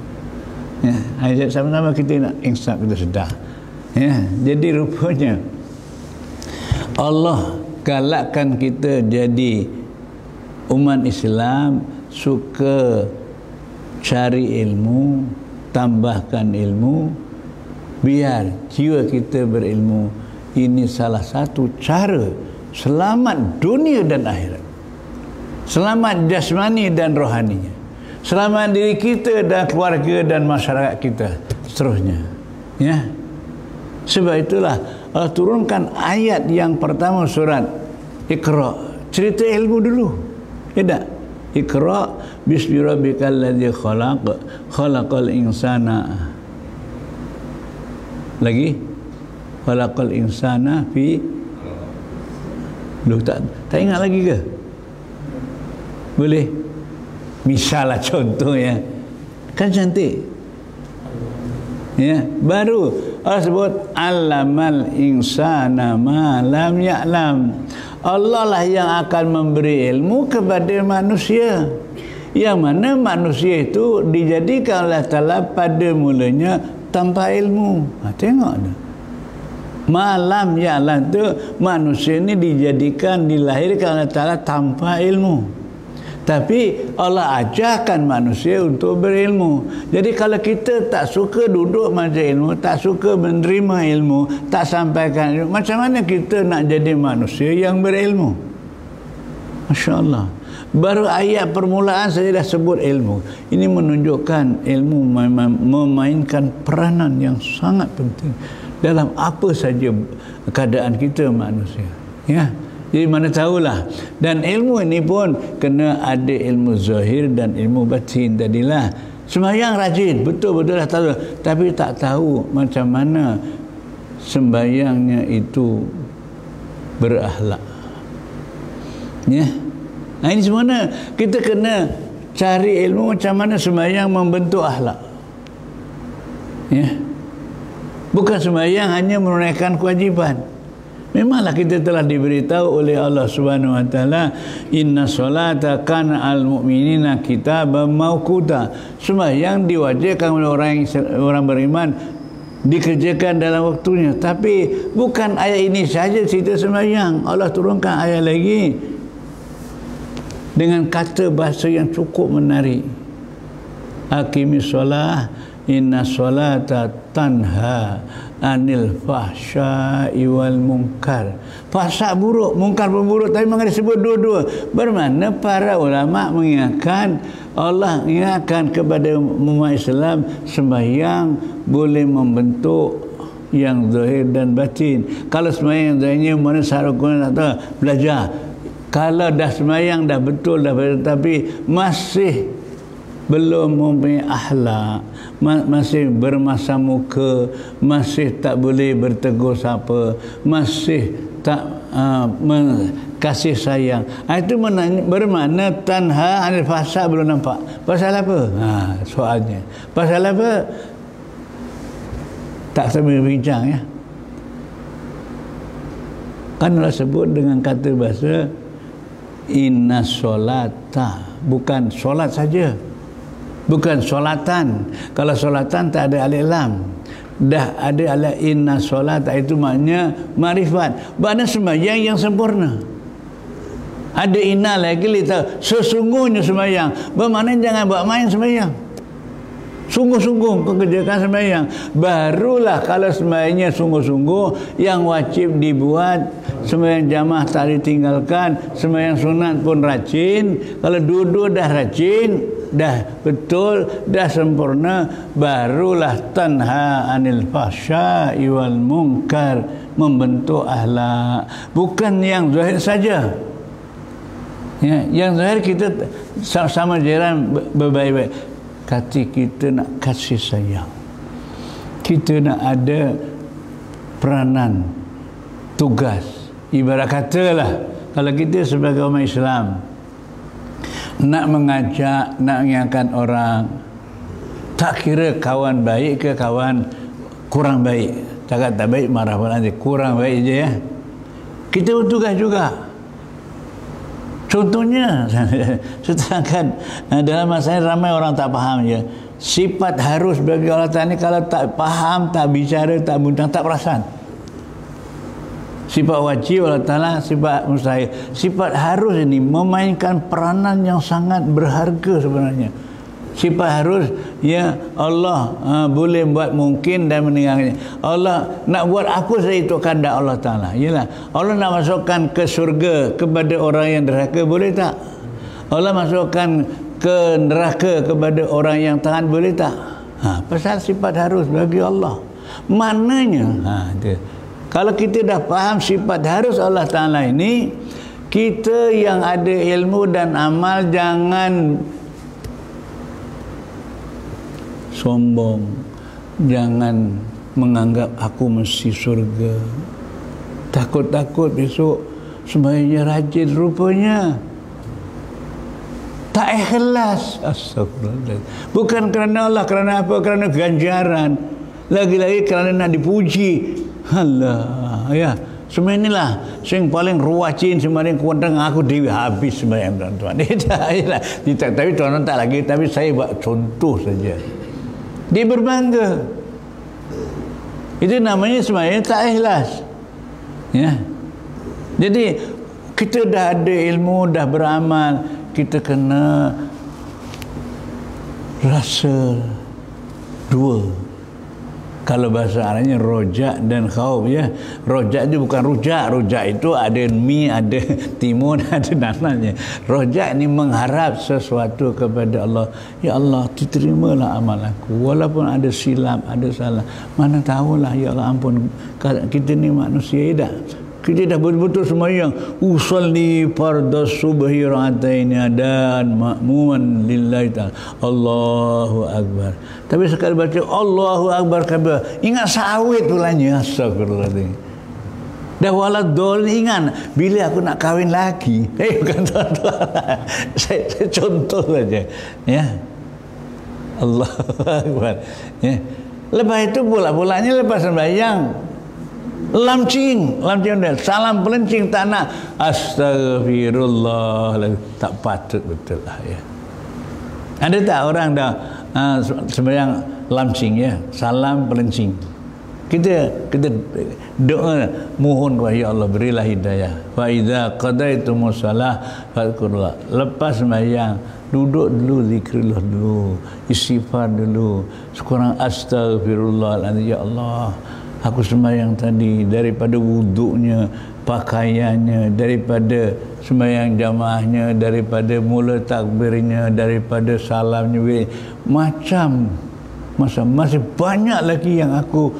Ya, sama-sama kita nak insaf, kita sedar. Ya, jadi rupanya Allah galakkan kita jadi umat Islam, suka cari ilmu, tambahkan ilmu, biar jiwa kita berilmu. Ini salah satu cara selamat dunia dan akhirat, selamat jasmani dan rohaninya, selamat diri kita dan keluarga dan masyarakat kita seterusnya. Ya, sebab itulah Allah turunkan ayat yang pertama surat Iqra, cerita ilmu dulu. Ya tak? Iqra bismi rabbikal ladzi khalaq, khalaqal insana. Lagi khalaqal insana fi. Lu tak ingat lagi ke? Boleh? Misalnya contoh ya. Kan cantik. Ya, baru Allah sebut allamal insana ma lam ya'lam. Allah lah yang akan memberi ilmu kepada manusia, yang mana manusia itu dijadikan oleh Ta'ala pada mulanya tanpa ilmu. Tengok tu, malam ya'lam tu, manusia ni dijadikan, dilahirkan oleh Ta'ala tanpa ilmu. Tapi Allah ajarkan manusia untuk berilmu. Jadi kalau kita tak suka duduk macam ilmu, tak suka menerima ilmu, tak sampaikan ilmu, macam mana kita nak jadi manusia yang berilmu? Masya Allah. Baru ayat permulaan saya dah sebut ilmu. Ini menunjukkan ilmu memainkan peranan yang sangat penting dalam apa saja keadaan kita manusia. Ya. Jadi mana tahulah. Dan ilmu ini pun kena ada ilmu zahir dan ilmu batin tadilah. Sembahyang rajin, betul-betul dah tahu, tapi tak tahu macam mana sembahyangnya itu berakhlak. Ya. Nah, ini semua kita kena cari ilmu macam mana sembahyang membentuk akhlak. Ya. Bukan sembahyang hanya menunaikan kewajipan. Memanglah kita telah diberitahu oleh Allah Subhanahu wa taala, inna solata kana al mu'minina kitaban mauquta. Sembahyang diwajibkan oleh orang beriman, dikerjakan dalam waktunya. Tapi bukan ayat ini saja cerita sembahyang. Allah turunkan ayat lagi dengan kata bahasa yang cukup menarik. Aqimis shalah inna solata tanha anil fahsya'i wal munkar. Fahsya buruk, munkar pun buruk, tapi memang disebut dua-dua. Bermakna para ulama mengingatkan, Allah mengingatkan kepada umat Islam, sembahyang boleh membentuk yang zahir dan batin. Kalau sembahyang yang zahirnya mana syarat-syarat tak tahu, belajar. Kalau dah sembahyang dah betul dah, tapi masih belum mempunyai akhlak, masih bermasam muka, masih tak boleh bertegur siapa, masih tak kasih sayang, itu bermakna tanha anil fahsya belum nampak. Pasal apa? Soalnya pasal apa? Tak sambil bincang ya. Kan Allah sebut dengan kata bahasa inna solata, bukan solat saja, bukan solatan. Kalau solatan tak ada alif lam, dah ada alif inna solata, itu maknanya marifat, makna sembahyang yang sempurna. Ada inna lagi kita sesungguhnya sembahyang, bermakna jangan buat main sembahyang. Sungguh-sungguh kerjakan sembahyang. Barulah kalau sembahyangnya sungguh-sungguh, yang wajib dibuat, sembahyang jamaah tak ditinggalkan, sembahyang sunat pun rajin. Kalau duduk dah rajin, dah betul, dah sempurna, barulah tanha anil fahsya'i wal munkar, membentuk akhlak. Bukan yang zahir saja. Ya, yang zahir kita sama jiran berbaik-baik. Kata kita nak kasih sayang, kita nak ada peranan, tugas. Ibarat katalah, kalau kita sebagai umat Islam nak mengajak, nak mengingatkan orang, tak kira kawan baik ke kawan kurang baik, cakap tak baik marah pun nanti, kurang baik je ya, kita bertugas juga. Contohnya, sedangkan dalam masa ini ramai orang tak faham ya. Sifat harus bagi Allah Ta'ala ni kalau tak faham, tak bicara, tak bundang, tak perasan. Sifat wajib Allah Ta'ala, sifat mustahil. Sifat harus ini memainkan peranan yang sangat berharga sebenarnya. Sifat harus, ya Allah boleh buat mungkin dan meninggalkannya. Allah nak buat apa saja itu kehendak Allah Ta'ala. Yalah, Allah nak masukkan ke surga kepada orang yang derhaka, boleh tak? Allah masukkan ke neraka kepada orang yang taat, boleh tak? Pasal sifat harus bagi Allah. Maknanya, kalau kita dah faham sifat harus Allah Ta'ala ini, kita yang ada ilmu dan amal jangan sombong, jangan menganggap aku mesti surga, takut-takut besok sembahyangnya rajin, rupanya tak ikhlas. Astagfirullah. Bukan kerana Allah, kerana apa? Kerana ganjaran, lagi-lagi kerana nak dipuji. Allah, ya, semua inilah yang paling ruwacin sembahyang kuandang aku dewi habis sembahyang tuan-tuan. Tapi tuan-tuan tak lagi, tapi saya buat contoh saja. Dia berbangga. Itu namanya sembahyang tak ikhlas. Ya. Jadi kita dah ada ilmu, dah beramal, kita kena rasa dua. Kalau bahasa Arabnya rojak dan khauf, ya. Rojak itu bukan rujak. Rujak itu ada mi, ada timun, ada nananya. Rojak ini mengharap sesuatu kepada Allah. Ya Allah, diterimalah amal aku. Walaupun ada silap, ada salah. Mana tahulah, ya Allah ampun. Kita ni manusia, dah. Kita dah betul-betul sembahyang. Usalli fardhu subhi rak'ataini dan ma'muman lillahi ta'ala. Allahu akbar. Tapi sekali baca Allahu akbar kabir, ingat sawit pulanya. Astagfirullahaladzim. Dah waladol, ingat bila aku nak kahwin lagi. Bukan tuan-tuan. Saya contoh saja. Ya. Allahu akbar. Ya. Lepas itu pula-pulanya lepas sembahyang lamcing salam pelencing tak nak. Astagfirullah, tak patut betul lah, ya. Ada tak orang dah sembahyang lamcing, ya, salam pelencing, kita doa mohon kepada ya Allah berilah hidayah. Fa idza qadaytumus shalah fadhkurullah. Lepas sembahyang duduk dulu, zikrillah dulu, istighfar dulu, sekurang astagfirullahaladzim, ya Allah aku sembahyang tadi, daripada wuduknya, pakaiannya, daripada sembahyang jamaahnya, daripada mula takbirnya, daripada salamnya, macam masih banyak lagi yang aku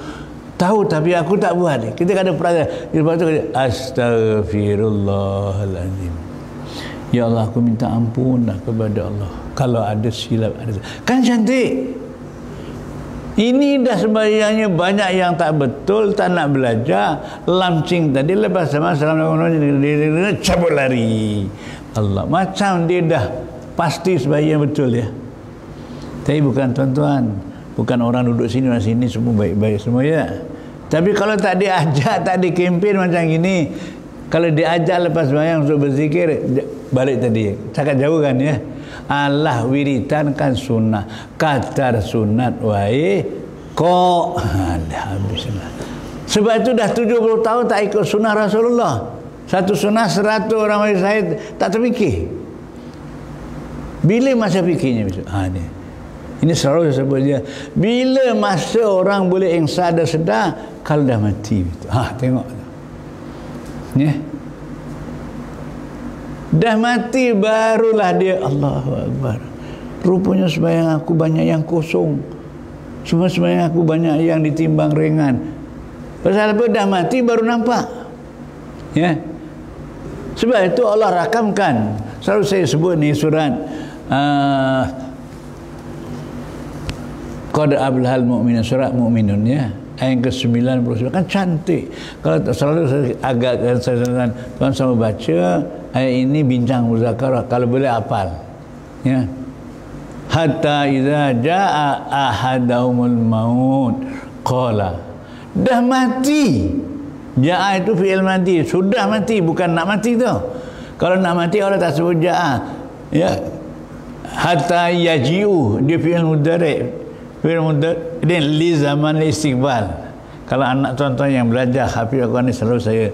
tahu tapi aku tak buat. Kita kena perhatian. Lepas tu astagfirullahaladzim. Ya Allah, aku minta ampun kepada Allah kalau ada silap, ada. Kan cantik. Ini dah sembahyangnya banyak yang tak betul, tak nak belajar. Lamcing tadi lepas sama Assalamualaikum cabut lari. Allah, macam dia dah pasti sembahyang betul, ya. Tapi bukan tuan-tuan, bukan orang duduk sini orang sini semua baik-baik semua, ya. Tapi kalau tak diajak, tak dikempen macam gini, kalau diajak lepas sembahyang untuk berzikir, balik tadi cakap jauh kan, ya. Allah wiritan kan sunnah, kadar sunat wae kok dah habislah. Sebab itu dah 70 tahun tak ikut sunnah Rasulullah. Satu sunnah 100 orang mati syahid, tak terfikir. Bila masa fikirnya besok? Ini selalu saya sebut dia. Bila masa orang boleh insaf dan sedar kalau dah mati. Tengok. Ya. Dah mati barulah dia Allahu akbar. Rupanya sembahyang aku banyak yang kosong. Semua sembahyang aku banyak yang ditimbang ringan. Pasal apa? Dah mati baru nampak. Ya. Sebab itu Allah rakamkan. Selalu saya sebut ni surat Qad ablahal mu'minun, surat Mukminun, ya. Ayat ke-99 kan cantik. Kalau selalu agak saya tuan sama baca ayat ini bincang muzakarah kalau boleh hafal, ya. Hatta idza jaa ahadahumul maut qala, dah mati. Jaa itu fi'il mati, sudah mati, bukan nak mati tu. Kalau nak mati Allah tak sebut ja'a. Ya. Hatta yaji'u, dia fi'il mudhari'. Fi'il mudhari' dia li zaman istiqbal. Kalau anak tuan-tuan yang belajar hafiz Al-Quran ni selalu saya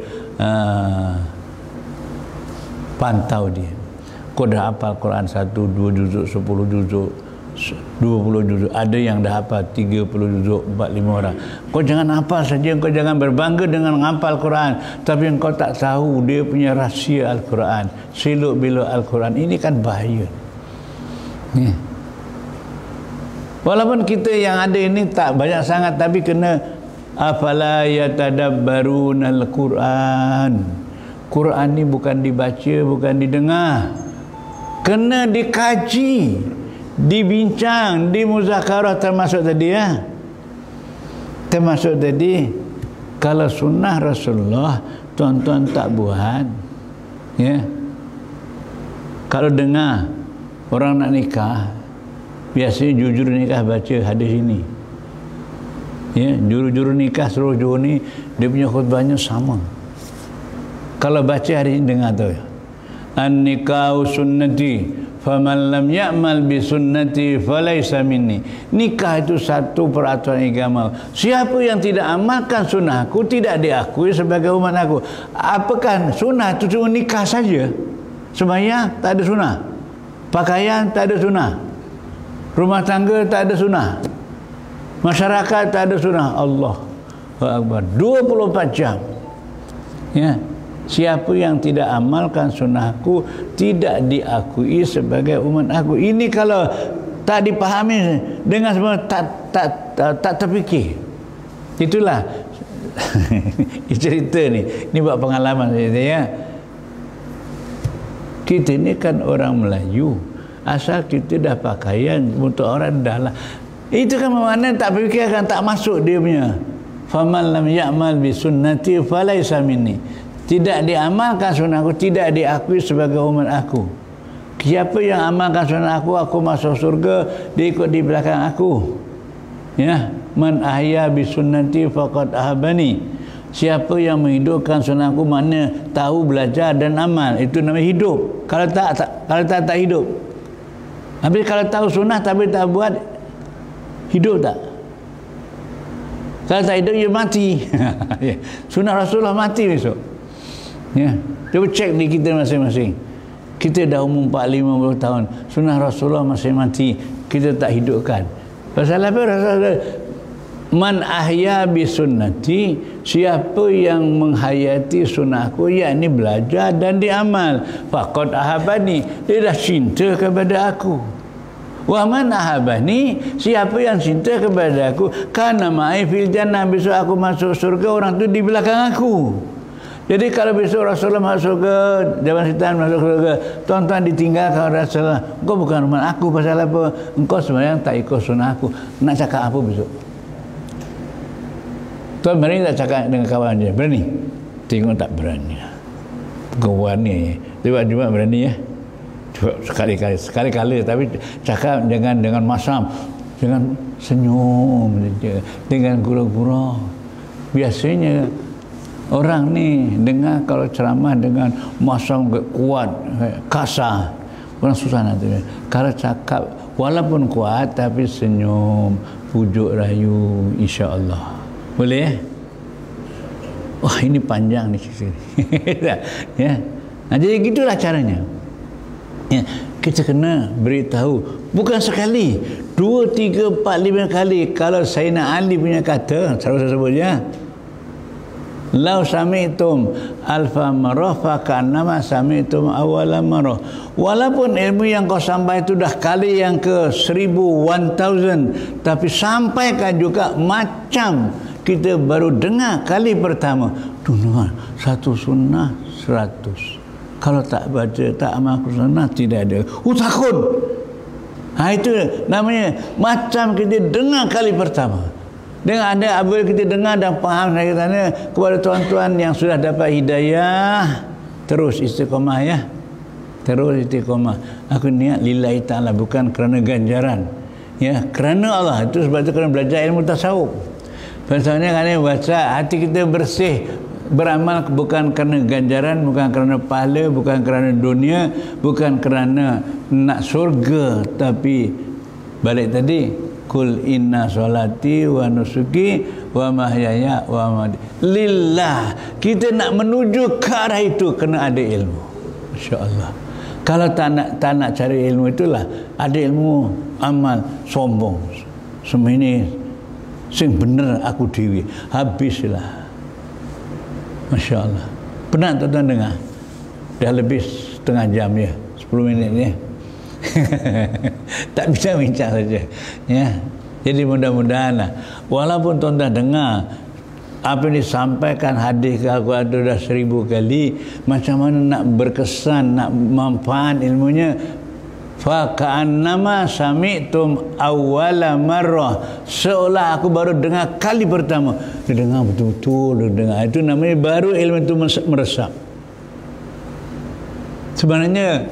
pantau dia. Kau dah hafal Quran 1, 2 juzuk, 10 juzuk, 20 juzuk. Ada yang dah hafal 30 juzuk, 4-5 orang. Kau jangan hafal saja, kau jangan berbangga dengan menghafal Quran, tapi kau tak tahu dia punya rahsia Al-Quran, selok-belok Al-Quran. Ini kan bahaya. Ni. Walaupun kita yang ada ini tak banyak sangat, tapi kena afala yatadabbarun al-Quran. Quran ni bukan dibaca, bukan didengar, kena dikaji, dibincang, dimuzakarah. Termasuk tadi ya, termasuk tadi kalau sunnah Rasulullah tuan-tuan tak buat ya. Kalau dengar orang nak nikah, biasanya juru nikah baca hadis ini ya. Juru nikah seluruh juru ni dia punya khutbahnya sama. Kalau baca hari ini dengar tu, an-nikahu sunnati faman lam ya'mal bi sunnati falaysa minni. Nikah itu satu peraturan agama. Siapa yang tidak amalkan sunnahku tidak diakui sebagai umat aku. Apakah sunnah itu cuma nikah saja? Sembahyang tak ada sunnah, pakaian tak ada sunnah, rumah tangga tak ada sunnah, masyarakat tak ada sunnah. Allah Akbar, 24 jam ya. Siapa yang tidak amalkan sunnahku tidak diakui sebagai umat aku. Ini kalau tak dipahami dengan semua, tak terfikir. Itulah cerita ni. Ini buat pengalaman saya. Kita ni kan orang Melayu, asal kita dah pakaian untuk orang dah lah. Itu kan maknanya tak fikirkan, tak masuk dia punya. Faman lam ya'mal bi sunnati falaysa minni. Tidak diamalkan sunnahku tidak diakui sebagai umat aku. Siapa yang amalkan sunnah aku masuk surga, dia ikut di belakang aku. Ya, man ahya bi sunnati faqad ahabani. Siapa yang menghidupkan sunnahku, makna tahu, belajar dan amal, itu namanya hidup. Kalau tak hidup. Habis kalau tahu sunnah tapi tak buat, hidup tak? Kalau tak hidup, dia mati. Sunnah Rasulullah mati besok. Ya, cuba cek di kita masing-masing. Kita dah umur 40-50 tahun, sunnah Rasulullah masih mati, kita tak hidupkan. Pasal apa? Rasulullah man ahya bi sunnati, siapa yang menghayati sunnahku, yakni belajar dan diamal, faqad ahabani, dia dah cinta kepada aku. Wa man ahabani, siapa yang cinta kepada aku, kana ma'i fil jannah, besok aku masuk surga, orang tu di belakang aku. Jadi kalau besok Rasulullah masuk surga, zaman setan masuk surga, tuan-tuan ditinggalkan Rasulullah, engkau bukan umat aku. Pasal apa? Engkau sebenarnya tak ikut sunnah aku. Nak cakap apa besok? Tuan berani tak cakap dengan kawan dia? Berani? Tengok tak berani. Kawan ni lewat Jumaat berani ya. Cuba sekali-kali tapi cakap dengan masam, dengan senyum, dengan gurau-gurau. Biasanya orang ni dengar kalau ceramah dengan masam kuat, kasar, orang susah nak dengar. Kalau cakap walaupun kuat tapi senyum, pujuk rayu, insya-Allah. Boleh? Wah, ini panjang ni cerita. Ya. Nah, jadi gitulah caranya. Ya, kita kena beritahu bukan sekali, 2, 3, 4, 5 kali. Kalau Sayyidina Ali punya kata, selalu saya sebut ya, lau sami'tum alfa marrah fakannama sami'tum awwala marrah. Walaupun ilmu yang kau sampai itu dah kali yang ke 1000, tapi sampaikan juga macam kita baru dengar kali pertama. Dengar satu sunnah 100. Kalau tak baca, tak amalkan sunnah, tidak ada. Takut. Itu namanya macam kita dengar kali pertama. Dengan ada apabila kita dengar dan faham saya tanya kepada tuan-tuan yang sudah dapat hidayah, terus istiqamah ya. Terus istiqamah. Aku niat lillahi ta'ala, bukan kerana ganjaran. Ya, kerana Allah. Itu sebab itu kena belajar ilmu tasawuf. Pasalnya kerana baca hati kita bersih, beramal bukan kerana ganjaran, bukan kerana pahala, bukan kerana dunia, bukan kerana nak surga, tapi balik tadi, kul inna solati wa nusuki wa mahyaya wa mamati lillah. Kita nak menuju ke arah itu kena ada ilmu. Masya-Allah. Kalau tak nak cari ilmu, itulah ada ilmu amal sombong. Semini sing bener aku dewi, habislah. Masya-Allah. Pernah tuan-tuan dengar? Dah lebih setengah jam ya, 10 minit ya. Tak bisa bincang saja ya. Jadi mudah-mudahan lah, walaupun tuan-tuan dengar apa yang disampaikan hadis ke aku ada dah 1000 kali, macam mana nak berkesan, nak manfaat ilmunya. Fa ka'annama sami'tum awwala marrah, seolah aku baru dengar kali pertama. Dia dengar betul-betul, dia dengar. Itu namanya baru ilmu itu meresap. Sebenarnya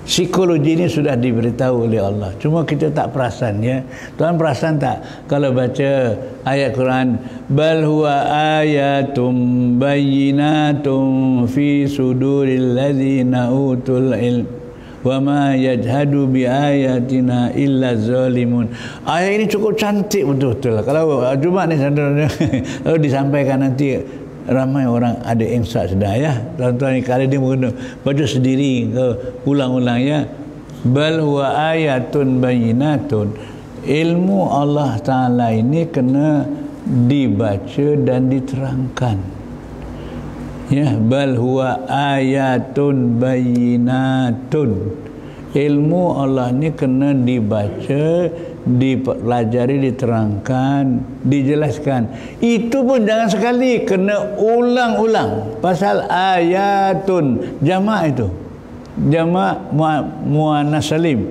psikologi ini sudah diberitahu oleh Allah, cuma kita tak perasan ya. Tuan perasan tak kalau baca ayat Quran, bal huwa ayatum bayyinatum fi suduril ladzina utul ilm wa ma yajhadu bi ayatina illa zalimun. Ayat ini cukup cantik betul-betul. Kalau Jumaat ni kalau disampaikan nanti ramai orang ada imsak sedar ya. Tuan-tuan ni kalau dia menggunakan baca sendiri ke ulang-ulang ya. Bal huwa ayatun bayyinatun. Ilmu Allah Ta'ala ini kena dibaca dan diterangkan. Ya, bal huwa ayatun bayyinatun. Ilmu Allah ni kena dibaca, dipelajari, diterangkan, dijelaskan. Itu pun jangan sekali, kena ulang-ulang. Pasal ayatun jamak itu, jamak muannas salim.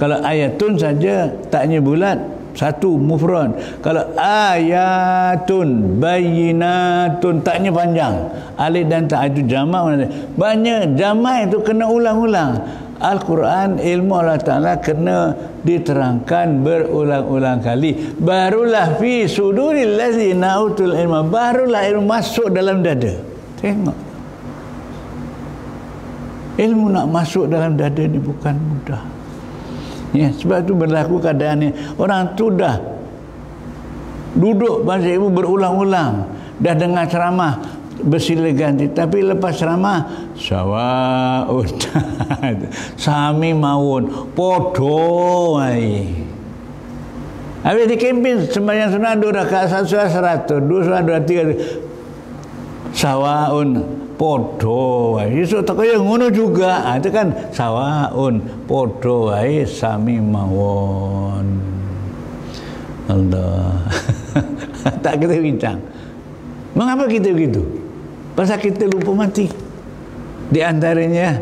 Kalau ayatun saja taknya bulat, satu mufrad. Kalau ayatun bayyinatun taknya panjang, alif dan ta itu jamak. Banyak jamak itu kena ulang-ulang. Al-Quran ilmu Allah Ta'ala kena diterangkan berulang-ulang kali. Barulah fi suduril ladzina utul ilma, barulah ilmu masuk dalam dada. Tengok, ilmu nak masuk dalam dada ni bukan mudah ya. Sebab tu berlaku keadaan ni, orang tu dah duduk baca ilmu berulang-ulang, dah dengar ceramah bersila ganti, tapi lepas ceramah sawaun sami mawun podo ai. Habis di kempen sembahyang sunat 2 rakaat, 1 surah 100, 2 surah 2 3 sawaun podo ai. Isu tak kaya ngono juga. Itu kan sawaun podo ai sami mawon. Allah. Tak kita bincang. Mengapa kita begitu? Pasal kita lupa mati. Di antaranya,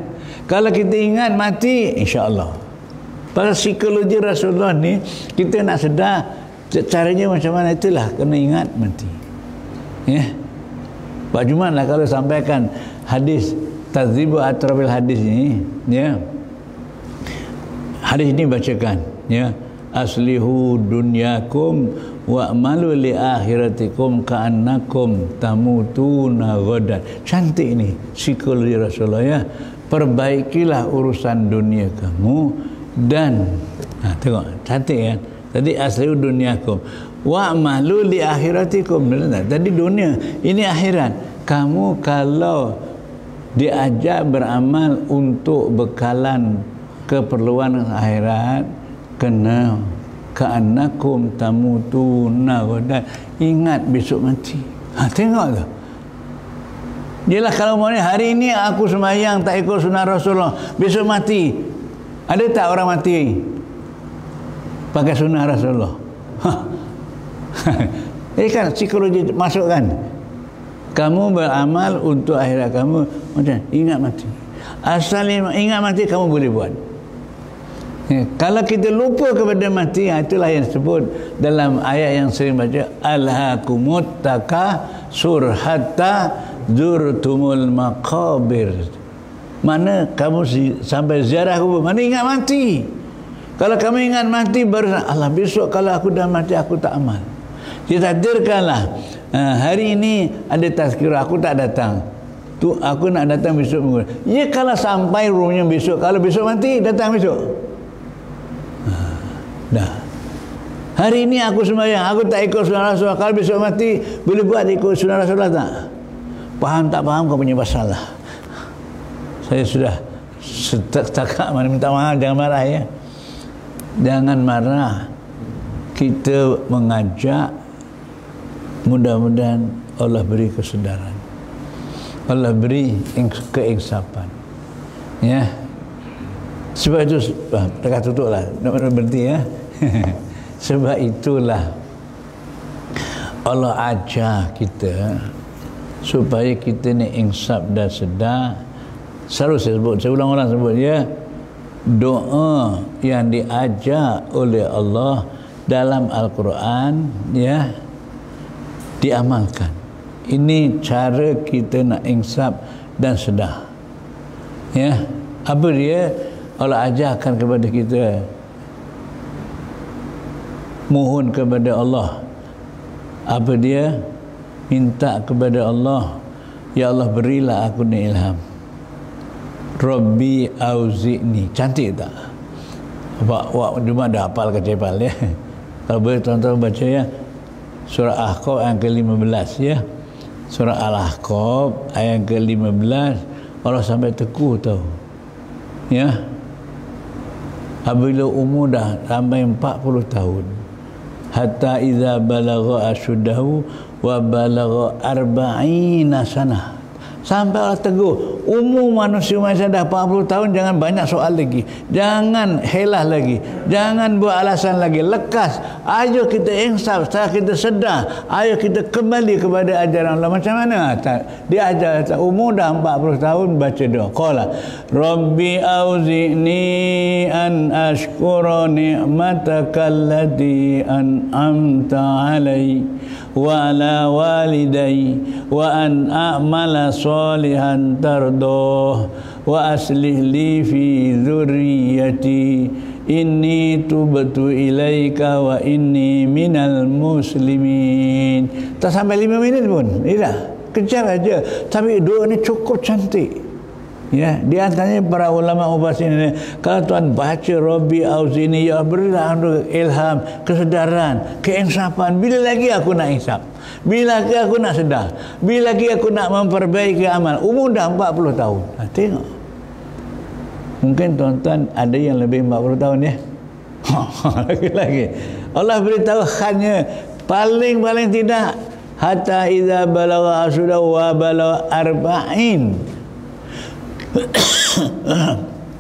kalau kita ingat mati, insya-Allah. Pasal psikologi Rasulullah ni, kita nak sedar caranya macam mana, itulah kena ingat mati. Ya. Pak Jumat lah kalau sampaikan hadis Tadzibu Atrabil hadis ni, ya. Hadis ini bacakan, ya. Aslihu dunyakum wa'malu li akhiratikum ka'annakum tamutuna ghadan. Cantik ini psikologi Rasulullah ya. Perbaikilah urusan dunia kamu dan tengok cantik kan. Tadi aslihu dunyakum wa'malu li akhiratikum. Tadi dunia, ini akhirat. Kamu kalau diajak beramal untuk bekalan keperluan akhirat, kena ka'annakum tamutuna ghadan, ingat besok mati. Tengok tu. Jelah kalau mau ni hari ini aku sembahyang tak ikut sunnah Rasulullah, besok mati. Ada tak orang mati pakai sunnah Rasulullah? Ini kan psikologi masuk kan. Kamu beramal untuk akhirat kamu, macam ingat mati. Asal ingat mati kamu boleh buat. Ya, kalau kita lupa kepada mati, itulah yang disebut dalam ayat yang sering baca, alhaakumut takasur hatta zurtumul maqabir. Mana kamu sampai ziarah kubur, mana ingat mati. Kalau kamu ingat mati baru Allah, besok kalau aku dah mati aku tak amal. Ditakdirkanlah Hari ini ada tazkirah, aku tak datang. Tu aku nak datang besok minggu. Ya kalau sampai rumahnya besok, kalau besok mati datang besok. Dah. Hari ini aku sembahyang, aku tak ikut sunnah Rasulullah. Kalau besok mati boleh buat ikut sunnah Rasulullah tak? Faham tak faham kau punya masalah. Saya sudah setakat mana minta maaf, jangan marah ya. Jangan marah. Kita mengajak, mudah-mudahan Allah beri kesedaran, Allah beri keinsapan, ya. Sebab itu dekat tutup lah, nak berhenti ya. Sebab itulah Allah ajar kita supaya kita ni insaf dan sedar. Selalu saya ulang-ulang sebut ya, doa yang diajar oleh Allah dalam Al-Quran ya, diamalkan. Ini cara kita nak insaf dan sedar. Ya, apa dia? Allah ajarkan kepada kita, mohon kepada Allah. Apa dia? Minta kepada Allah, ya Allah berilah aku ni ilham. Rabbi auzi'ni. Cantik tak? Wak cuma dah hafal kecepal ya. Kalau boleh tuan-tuan baca ya, surah Ahqaf ayat ke-15 ya. Surah Al-Ahqaf ayat ke-15, Allah sampai teguh tahu. Ya. Apabila umur dah sampai 40 tahun, hatta idza balagha asyuddahu wa balagha 40 sanah. Sampai Allah tegur, umur manusia dah 40 tahun, jangan banyak soal lagi, jangan helah lagi, jangan buat alasan lagi, lekas. Ayo kita insaf, kita sedar, ayo kita kembali kepada ajaran Allah. Macam mana? Dia ajar umur dah 40 tahun baca doa. Qala Rabbi auzi'ni an ashkura ni'mataka allati an'amta alai wa ala walidai wa an a'mala salihan tardoh wa aslih li fi dzurriyyati inni tubtu ilaika wa inni minal muslimin. Tak sampai 5 minit pun, tidak, kejar aja. Tapi doa ni cukup cantik. Ya, di antaranya para ulama mufassir ini, kalau tuan baca Rabbi auzi'ni, ya berilah ilham, kesedaran, keinsapan. Bila lagi aku nak insaf? Bila lagi aku nak sedar? Bila lagi aku nak memperbaiki amal? Umur dah 40 tahun. Tengok. Mungkin tuan-tuan ada yang lebih 40 tahun ya. Lagi-lagi. Allah beritahu hanya paling tidak hatta idza balagha asyuddahu wa balagha 40.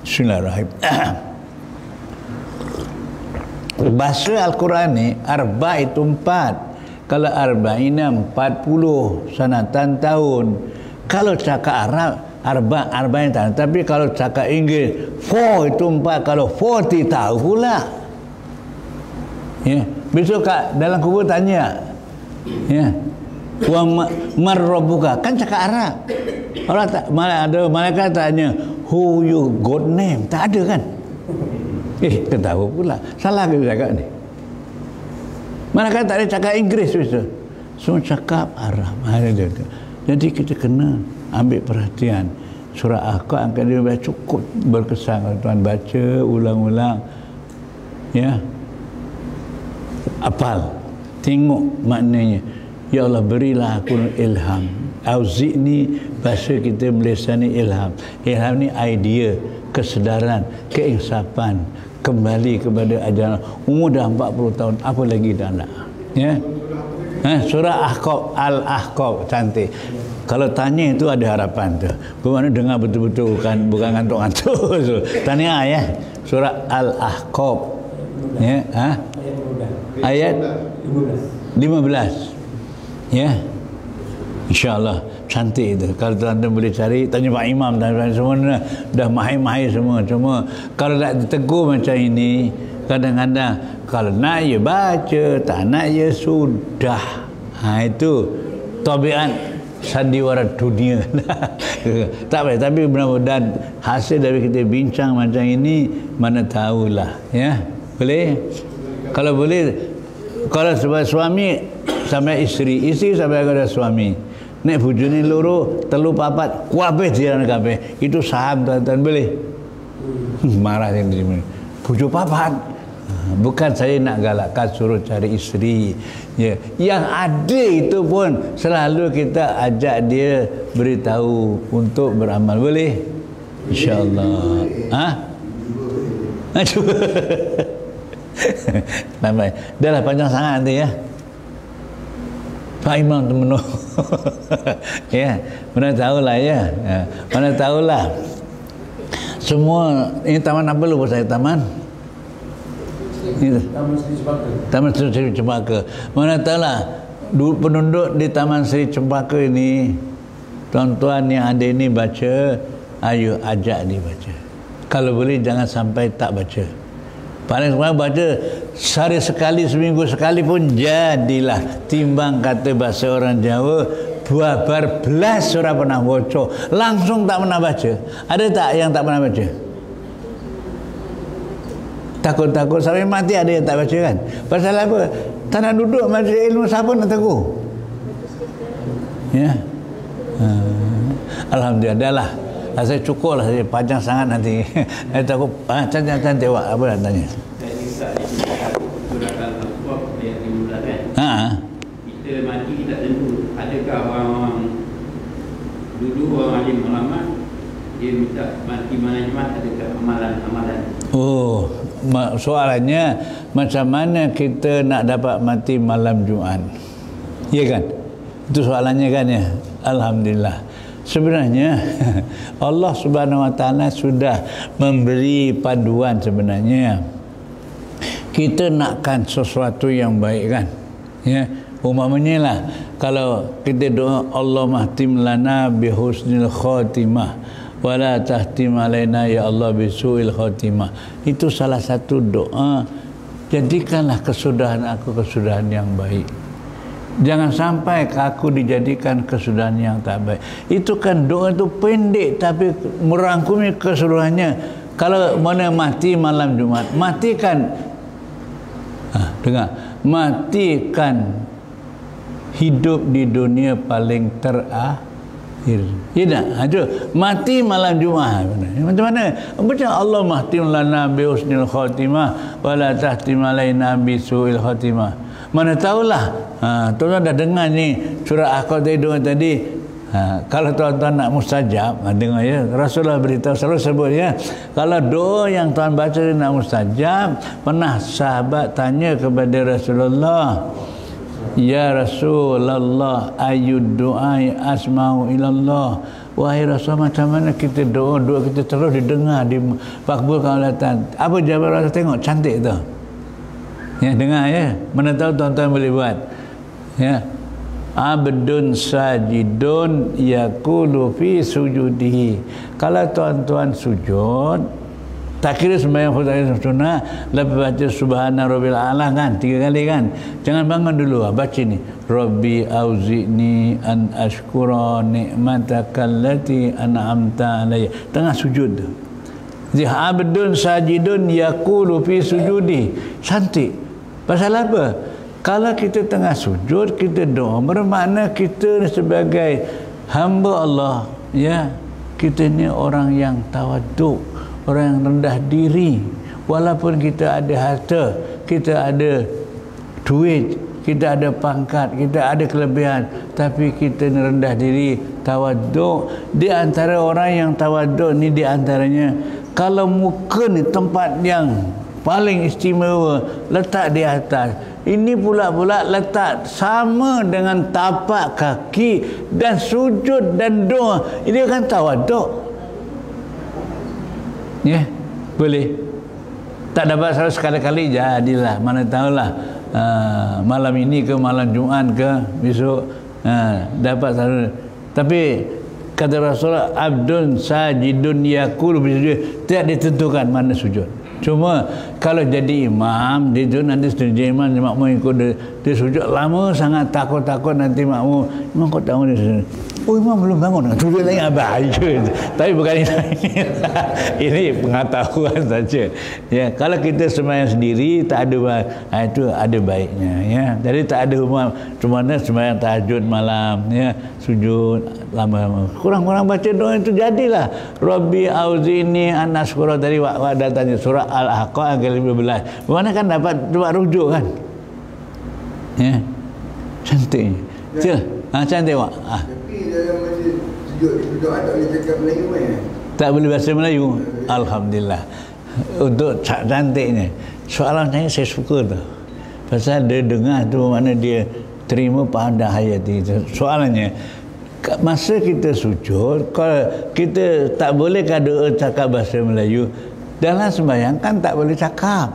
Bismillahirrahmanirrahim. Bahasa Al-Quran ni arba itu 4. Kalau arba'ina 40 sanatan tahun. Kalau cakap Arab arba'in tahun. Tapi kalau cakap Inggeris 4 itu 4. Kalau 40 tahun pula. Ya, besok kat dalam kubur tanya. Ya. Wa marrabbuka, kan cakap Arab. Orang tak, ada malaikat tanya who you God name, tak ada kan? Ketahu pula, salah ke cakap ni? Malaikat tak ada cakap Inggeris besok, semua cakap Arab. Jadi kita kena ambil perhatian. Surah Ahqaf angkat 15 cukup berkesan kalau tuan baca ulang-ulang ya, apal, tengok maknanya. Ya Allah berilah aku ilham. Auzi'ni, bahasa kita Malaysia ni ilham. Ilham ni idea, kesedaran, keinsapan, kembali kepada ajaran. Umur dah 40 tahun, apa lagi dah nak? Ya. Surah Ahqaf, Al-Ahqaf, cantik. Kalau tanya itu ada harapan tu. Bermakna dengar betul-betul, bukan ngantuk-ngantuk. Tanya ya. Surah Al-Ahqaf. Ya, ayat 15. Ya, InsyaAllah cantik itu. Kalau tuan-tuan boleh cari, tanya Pak Imam dan semua dah mahir-mahir semua. Cuma kalau nak ditegur macam ini, kadang-kadang kalau nak ya baca, tak nak ya sudah. Itu tabiat sandiwara dunia. Tak boleh. Tapi mudah-mudahan hasil dari kita bincang macam ini, mana tahulah. Ya, boleh. Kalau boleh, kalau sebagai suami sampai isteri sampai kepada suami. Nek bojone loro, telu papat, kabeh diarani kabeh. Itu saham tuan-tuan boleh. Marah yang di sini. Bojo papat. Bukan saya nak galakkan suruh cari isteri. Ya, yang ada itu pun selalu kita ajak dia beritahu untuk beramal. Boleh? Insya-Allah. Aduh. Nampak. Dah lah panjang sangat nanti ya. Pak Imam temen. Ya, mana tahulah ya. Mana tahulah. Semua ini taman apa lu saya taman? Taman Sri Cempaka. Mana tahulah penduduk di Taman Sri Cempaka ini, tuan-tuan yang ada ini baca, ayo ajak dia baca. Kalau boleh jangan sampai tak baca. Paling semua baca sehari sekali, seminggu sekali pun jadilah. Timbang kata bahasa orang Jawa, buabar belas surah pernah baca, langsung tak pernah baca. Ada tak yang tak pernah baca? Takut-takut sampai mati ada yang tak baca kan? Pasal apa? Tak nak duduk baca ilmu, siapa nak teguh? Ya. Alhamdulillah, dah lah. Saya cukup lah, saya panjang sangat nanti. Saya takut, cantik awak, apa nak tanya? Kita mati kita tentu. Adakah orang-orang dulu, orang alim ulama, dia minta mati mana Jumat, adakah amalan-amalan? Oh, soalannya macam mana kita nak dapat mati malam Jumat? Ya kan? Itu soalannya kan ya? Alhamdulillah. Sebenarnya Allah Subhanahu Wa Taala sudah memberi panduan sebenarnya. Kita nakkan sesuatu yang baik kan? Ya, umpamanya lah kalau kita doa Allahumma khtim lana bi husnil khatimah wa la tahtim alaina ya Allah bi su'il khatimah. Itu salah satu doa. Jadikanlah kesudahan aku kesudahan yang baik. Jangan sampai aku dijadikan kesudahan yang tak baik. Itu kan doa itu pendek tapi merangkumi keseluruhannya. Kalau mana mati malam Jumat, matikan dengar, matikan hidup di dunia paling terakhir. Tidak, itu mati malam Jumat. Macam mana? Macam Allah mahtim lana bi husnil khatimah wa la tahtim alaina bi su'il khatimah. Mana tahulah. Tuan-tuan dah dengar ni surah Al-Qadidun tadi. Kalau tuan-tuan nak mustajab, dengar ya, Rasulullah beritahu, selalu sebut ya, kalau doa yang tuan baca nak mustajab, pernah sahabat tanya kepada Rasulullah, ya Rasulullah, ayud du'ai asma'u ilallah. Wahai Rasul, macam mana kita doa kita terus didengar, dipakbulkan oleh Tuhan. Apa jawapan Rasul? Tengok, cantik tu. Ya, dengar ya. Mana tahu tuan-tuan boleh buat. Ya. Abdun sajidun yaqulu fi sujudihi. Kalau tuan-tuan sujud, tak kira sembahyang fardu sunnah, lepas baca subhana rabbil a'la kan 3 kali kan. Jangan bangun dulu, baca ni. Rabbi auzi'ni an ashkura ni'mataka allati an'amta alayya. Tengah sujud tu. Abdun sajidun yaqulu fi sujudi. Cantik. Pasal apa? Kalau kita tengah sujud, kita doa, bermakna kita sebagai hamba Allah, ya, kita ni orang yang tawaduk, orang yang rendah diri. Walaupun kita ada harta, kita ada duit, kita ada pangkat, kita ada kelebihan, tapi kita ni rendah diri, tawaduk. Di antara orang yang tawaduk ni, di antaranya, kalau muka ni tempat yang paling istimewa, letak di atas. Ini pula letak sama dengan tapak kaki dan sujud dan doa. Ini kan tawaduk. Ya, boleh. Tak dapat selalu sekali-kali jadilah. Mana tahulah malam ini ke malam Jumat ke besok dapat selalu. Tapi kata Rasulullah, abdun sajidun yaqulu bisujud, tidak ditentukan mana sujud. Cuma kalau jadi imam, dia tu nanti jadi imam, makmum ikut dia sujud lama sangat, takut-takut nanti makmum, memang kau tahu dia sujud. Oh imam belum bangun. Duduk lagi baca. Tapi bukan ini. Ini pengetahuan saja. Ya, kalau kita sembahyang sendiri tak ada itu ada baiknya ya. Jadi tak ada cuma sembahyang tahajud malam ya, sujud lama-lama. Kurang-kurang baca doa itu jadilah. Rabbi auzini an askura dari datanya surah Al-Ahqaf ayat 15. Mana kan dapat rujuk kan? Ya. Cantik. Cantik Wak. Tapi dalam majlis sujud doa tak boleh cakap Melayu kan? Tak boleh bahasa Melayu. Alhamdulillah. Untuk cantiknya. Soalan saya suka tu. Pasal dia dengar tu mana dia terima pada hayat itu. Soalannya, masa kita sujud, kalau kita tak boleh doa cakap bahasa Melayu, dalam sembahyang kan tak boleh cakap.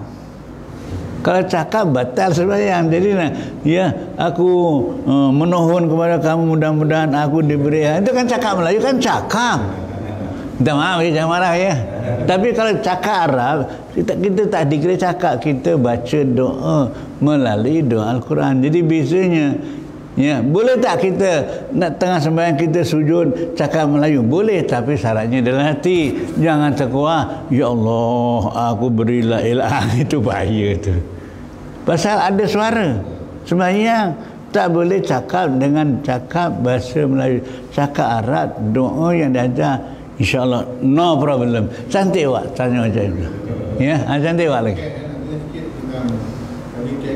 Kalau cakap batal sembahyang. Jadi ya aku memohon kepada kamu mudah-mudahan aku diberi. Itu kan cakap Melayu kan cakap. Minta maaf ya, jangan marah ya. Tapi kalau cakap Arab, kita tak dikira cakap, kita baca doa melalui doa Al-Quran. Jadi bezanya, ya, boleh tak kita nak tengah sembahyang kita sujud cakap Melayu? Boleh, tapi syaratnya dalam hati. Jangan terkuah, ya Allah, aku berilah ilham. Itu bahaya tu. Pasal ada suara. Sembahyang tak boleh cakap dengan cakap bahasa Melayu. Cakap Arab, doa yang diajar, InsyaAllah no problem. Cantik Wak, tanya macam itu. Ya, cantik Wak lagi. Tadi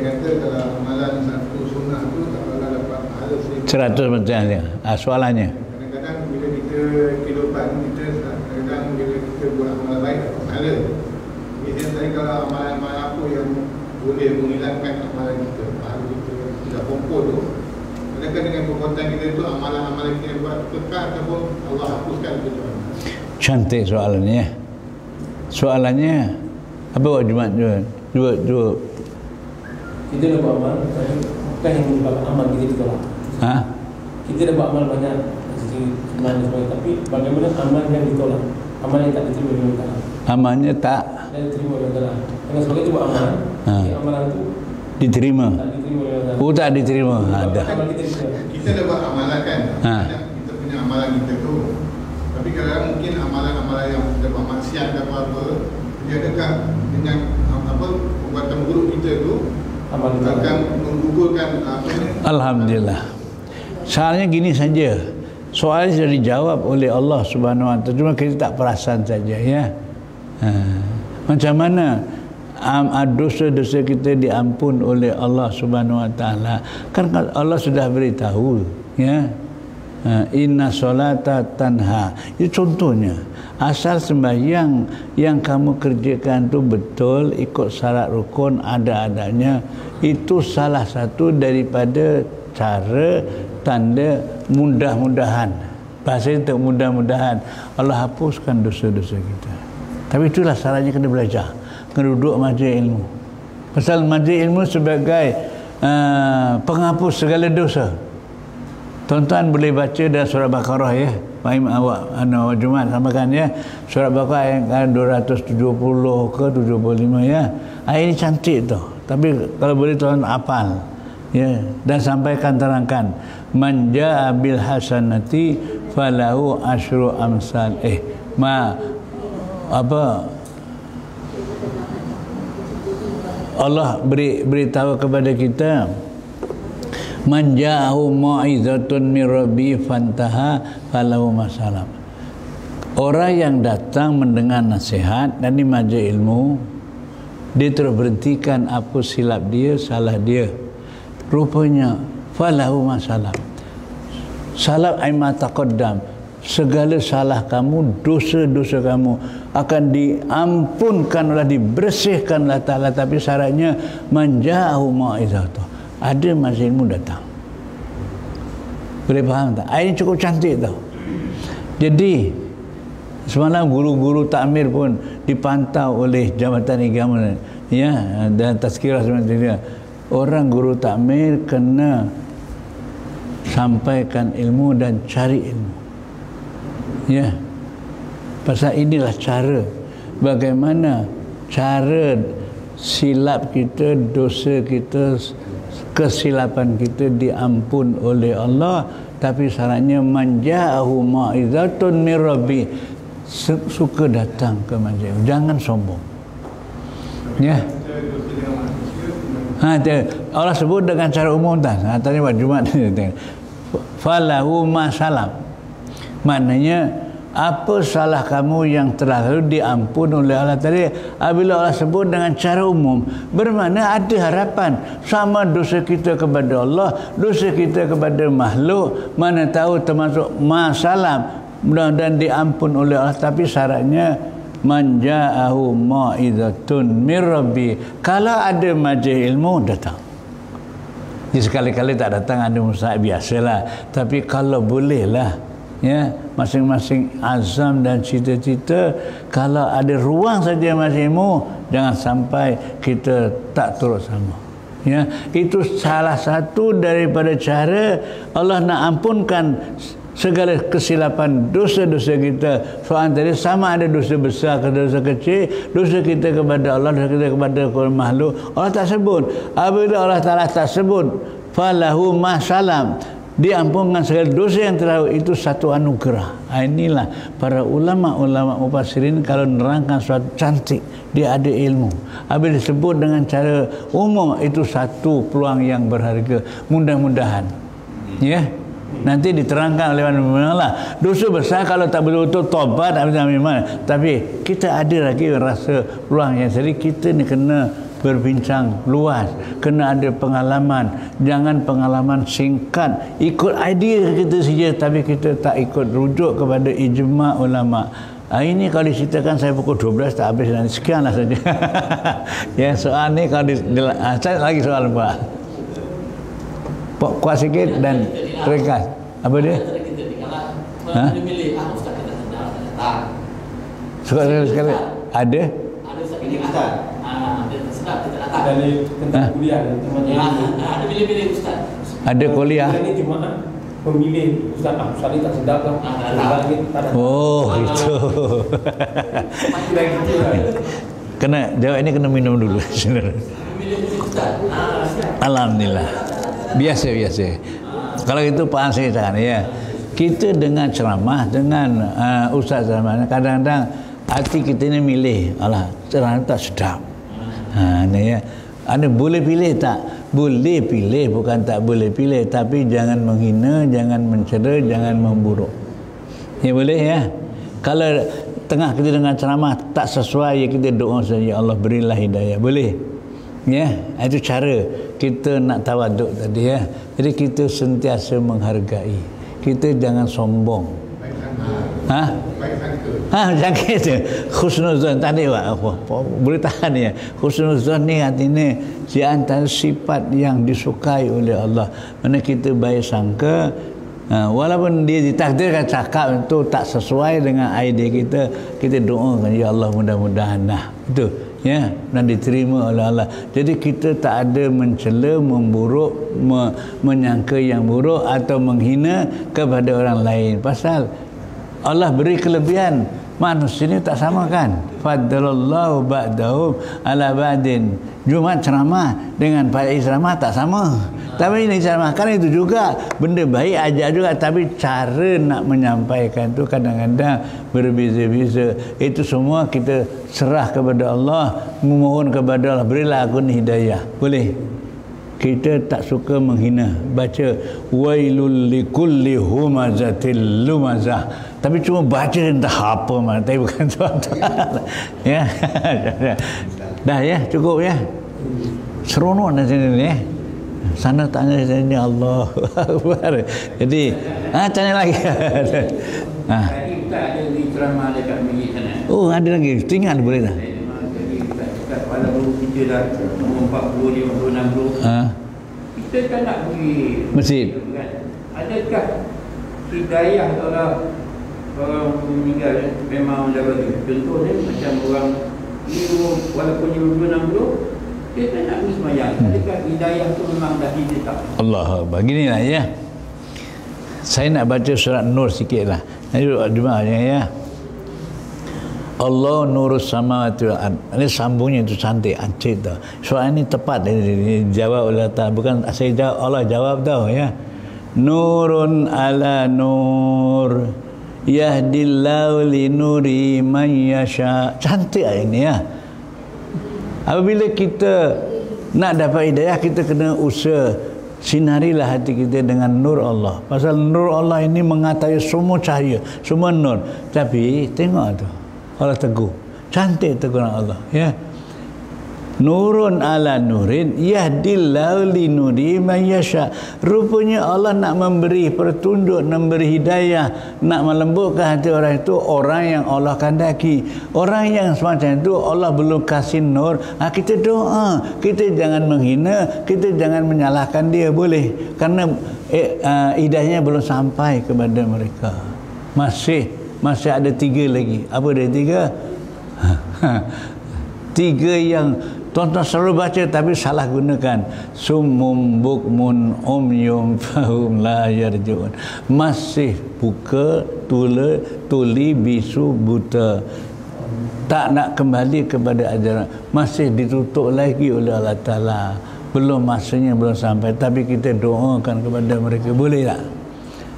kata kalau amalan satu sunnah tu tak pernah dapat pahala 100 macam dia. Soalannya. Kadang-kadang bila kita kehidupan kita, kadang-kadang bila kita buat amalan baik dapat pahala. Biasanya tadi kalau amalan-amalan apa yang boleh menghilangkan amalan kita, pahala kita tidak kumpul tu, kadang-kadang dengan perbuatan kita tu amalan-amalan kita buat kekal ataupun Allah hapuskan itu. Cantik soalannya. Soalannya apa buat Jumat dua. Kita dah buat amal, bukan yang menyebabkan amal kita ditolak. Kita dah buat amal banyak sisi sebenarnya sebagainya, tapi bagaimana amal yang ditolak, amal yang tak diterima oleh Allah. Amalnya tak diterima oleh Allah. Kalau sebagai itu buat amalan, amalan itu diterima. Tak diterima oleh Allah. Oh tak diterima. Ada. Kita dah buat amalan kan. Kita punya amalan kita tu. Tapi kadang-kadang mungkin amalan-amalan yang kita buat maksiat atau apa, dia dekat dengan perbuatan buruk kita tu akan menggugurkan Alhamdulillah. Soalnya gini saja. Soalnya sudah dijawab oleh Allah Subhanahu Wa Taala. Cuma kita tak perasan saja ya. Macam mana dosa-dosa kita diampun oleh Allah Subhanahu Wa Taala? Kan Allah sudah beritahu ya. Inna solata tanha. Itu contohnya. Asal sembahyang yang kamu kerjakan tu betul, ikut syarat rukun ada-adanya, itu salah satu daripada cara tanda mudah-mudahan. Bahasa itu mudah-mudahan Allah hapuskan dosa-dosa kita. Tapi itulah syaratnya kena belajar, kena duduk majlis ilmu. Pasal majlis ilmu sebagai penghapus segala dosa. Tuan-tuan boleh baca dalam surah Baqarah ya. Fahim awak Jumat samakan ya. Surah Baqarah ayat 270 ke 75 ya. Ayat ini cantik tu. Tapi kalau boleh tuan hafal ya, dan sampaikan terangkan. Man jaa bil hasanati falahu asyru amsal. Allah beritahu kepada kita, man ja'ahu mau'izatun min rabbi fantaha falahu masalam. Orang yang datang mendengar nasihat dan di majlis ilmu, dia terus berhentikan apa silap dia, salah dia, rupanya falahu masalam. Salam aima taqaddam, segala salah kamu, dosa-dosa kamu akan diampunkan oleh, dibersihkan oleh Ta'ala. Tapi syaratnya man ja'ahu mau'izatun, ada majlis ilmu datang. Boleh faham tak? Ini cukup cantik tau. Jadi semalam guru-guru takmir pun dipantau oleh Jabatan Agama ya, dan tazkirah sebenarnya. Orang guru takmir kena sampaikan ilmu dan cari ilmu. Ya. Pasal inilah cara bagaimana cara silap kita, dosa kita, kesilapan kita diampun oleh Allah tapi syaratnya man ja'ahu mau'izatun min rabbi, suka datang ke majlis, jangan sombong. Ya. Allah sebut dengan cara umum tak. Tadi buat Jumaat ni. Falahu ma salam. Maknanya apa salah kamu yang telah lalu diampun oleh Allah tadi. Apabila Allah sebut dengan cara umum, bermakna ada harapan sama dosa kita kepada Allah, dosa kita kepada makhluk, mana tahu termasuk masalah mudah-mudahan diampun oleh Allah. Tapi syaratnya man ja'ahu mau'izatun min rabbi, kalau ada majlis ilmu datang. Jadi sekali-kali tak datang ada mustahil biasalah, tapi kalau bolehlah, ya, masing-masing azam dan cita-cita, kalau ada ruang saja majlis ilmu, jangan sampai kita tak turut sama. Ya, itu salah satu daripada cara Allah nak ampunkan segala kesilapan dosa-dosa kita. Soal tadi sama ada dosa besar ke dosa kecil, dosa kita kepada Allah, dosa kita kepada makhluk, Allah tak sebut. Apabila Allah Ta'ala tak sebut falahu ma salam, diampunkan segala dosa yang telah, itu satu anugerah. Inilah para ulama-ulama mufassirin kalau nerangkan suatu cantik, dia ada ilmu. Apabila disebut dengan cara umum, itu satu peluang yang berharga. Mudah-mudahan, ya, nanti diterangkan oleh mana dosa besar kalau tak betul-betul tobat, tapi kita ada lagi rasa peluang yang, jadi kita ni kena berbincang luas, kena ada pengalaman. Jangan pengalaman singkat, ikut idea kita saja, tapi kita tak ikut rujuk kepada ijma' ulama. Ini kalau diceritakan saya pukul 12 tak habis, nanti sekianlah saja. Ya, soal ni kalau saya lagi soal Pak. Kuat sikit dan ringkas. Apa dia? Ha? Sekali ada? Dari tentang kuliah, ada pilih-pilih ustaz. Ada kuliah. Ini cuma pemilih ustaz. Ustaz ni tak sedap lah. Oh, itu. Kena jawab ini, kena minum dulu. Alhamdulillah. Biasa. Kalau itu Pak Ansari cakap, ya, kita dengan ceramah, dengan ustaz ceramah, kadang-kadang hati kita ni milih, alah ceramah tak sedap. Ni ya, anda boleh pilih tak? Boleh pilih, bukan tak boleh pilih, tapi jangan menghina, jangan mencela, jangan memburuk. Ya boleh ya. Kalau tengah kita dengan ceramah tak sesuai, ya kita doa saja, ya Allah berilah hidayah. Boleh. Ya, itu cara kita nak tawaduk tadi ya. Jadi kita sentiasa menghargai. Kita jangan sombong. Jangan kata husnuzan tadi apa boleh tahan ya. Husnuzan ni artinya di antara sifat yang disukai oleh Allah. Mana kita baik sangka, walaupun dia ditakdirkan cakap itu tak sesuai dengan idea kita, kita doakan, ya Allah mudah-mudahan itu ya, dan diterima oleh Allah. Jadi kita tak ada mencela, memburuk, menyangka yang buruk atau menghina kepada orang lain. Pasal Allah beri kelebihan, manusia ini tak sama kan. Faddalallahu ba'dahum ala ba'din. Jumaat ceramah dengan Pak ceramah tak sama. Tapi ini ceramah kan itu juga benda baik aja juga, tapi cara nak menyampaikan tu kadang-kadang berbeza-beza. Itu semua kita serah kepada Allah, memohon kepada Allah, berilah aku ni hidayah. Boleh. Kita tak suka menghina. Baca wailul likulli humazatil lumazah, tapi cuma baca entah apa mana, tapi bukan tuan-tuan. Ya. Dah ya, cukup ya. Seronok nanti ni ya. Sana tanya sini, Allah Akbar. Jadi tanya lagi. Tadi kita ada di ceramah dekat masjid sana. Oh, ada lagi. Tinggal boleh tak? Walaupun kita dah umur 40, 50, 60, kita kan nak pergi masjid. Adakah hidayah orang meninggal memang dah bagi? Contohnya macam orang ni walaupun 50, 60, dia tak nak pergi semayang. Adakah hidayah tu memang dah ditetap? Allah Akbar. Beginilah ya. Saya nak baca surat Nur sikit lah. Nanti jemaah ya. Allah nurus samawati wal ard. Ini sambungnya itu cantik, ancik tu. Soal ini tepat dijawab oleh Allah. Bukan saya jawab, Allah jawab tau ya. nurun ala nur yahdillahu li nuri man yasha. Cantik ini ya. Apabila kita nak dapat hidayah, kita kena usaha sinarilah hati kita dengan nur Allah. Pasal nur Allah ini mengatai semua cahaya, semua nur. Tapi tengok tu, Allah tegur, cantik teguran Allah ya. Nurun ala nurin yahdillahu li nuri man yasha. Rupanya Allah nak memberi petunjuk, memberi hidayah, nak melembutkan hati orang itu, orang yang Allah kehendaki. Orang yang semacam itu Allah belum kasih nur, kita doa, kita jangan menghina, kita jangan menyalahkan dia, boleh, kerana hidayahnya belum sampai kepada mereka. Masih ada 3 lagi. Apa dia 3? 3 yang tuan-tuan selalu baca tapi salah gunakan. Summum bukmun umyum fahum la yarjun. Masih buka, tuli, bisu, buta, tak nak kembali kepada ajaran, masih ditutup lagi oleh Allah Ta'ala. Belum masanya, belum sampai, tapi kita doakan kepada mereka, boleh tak?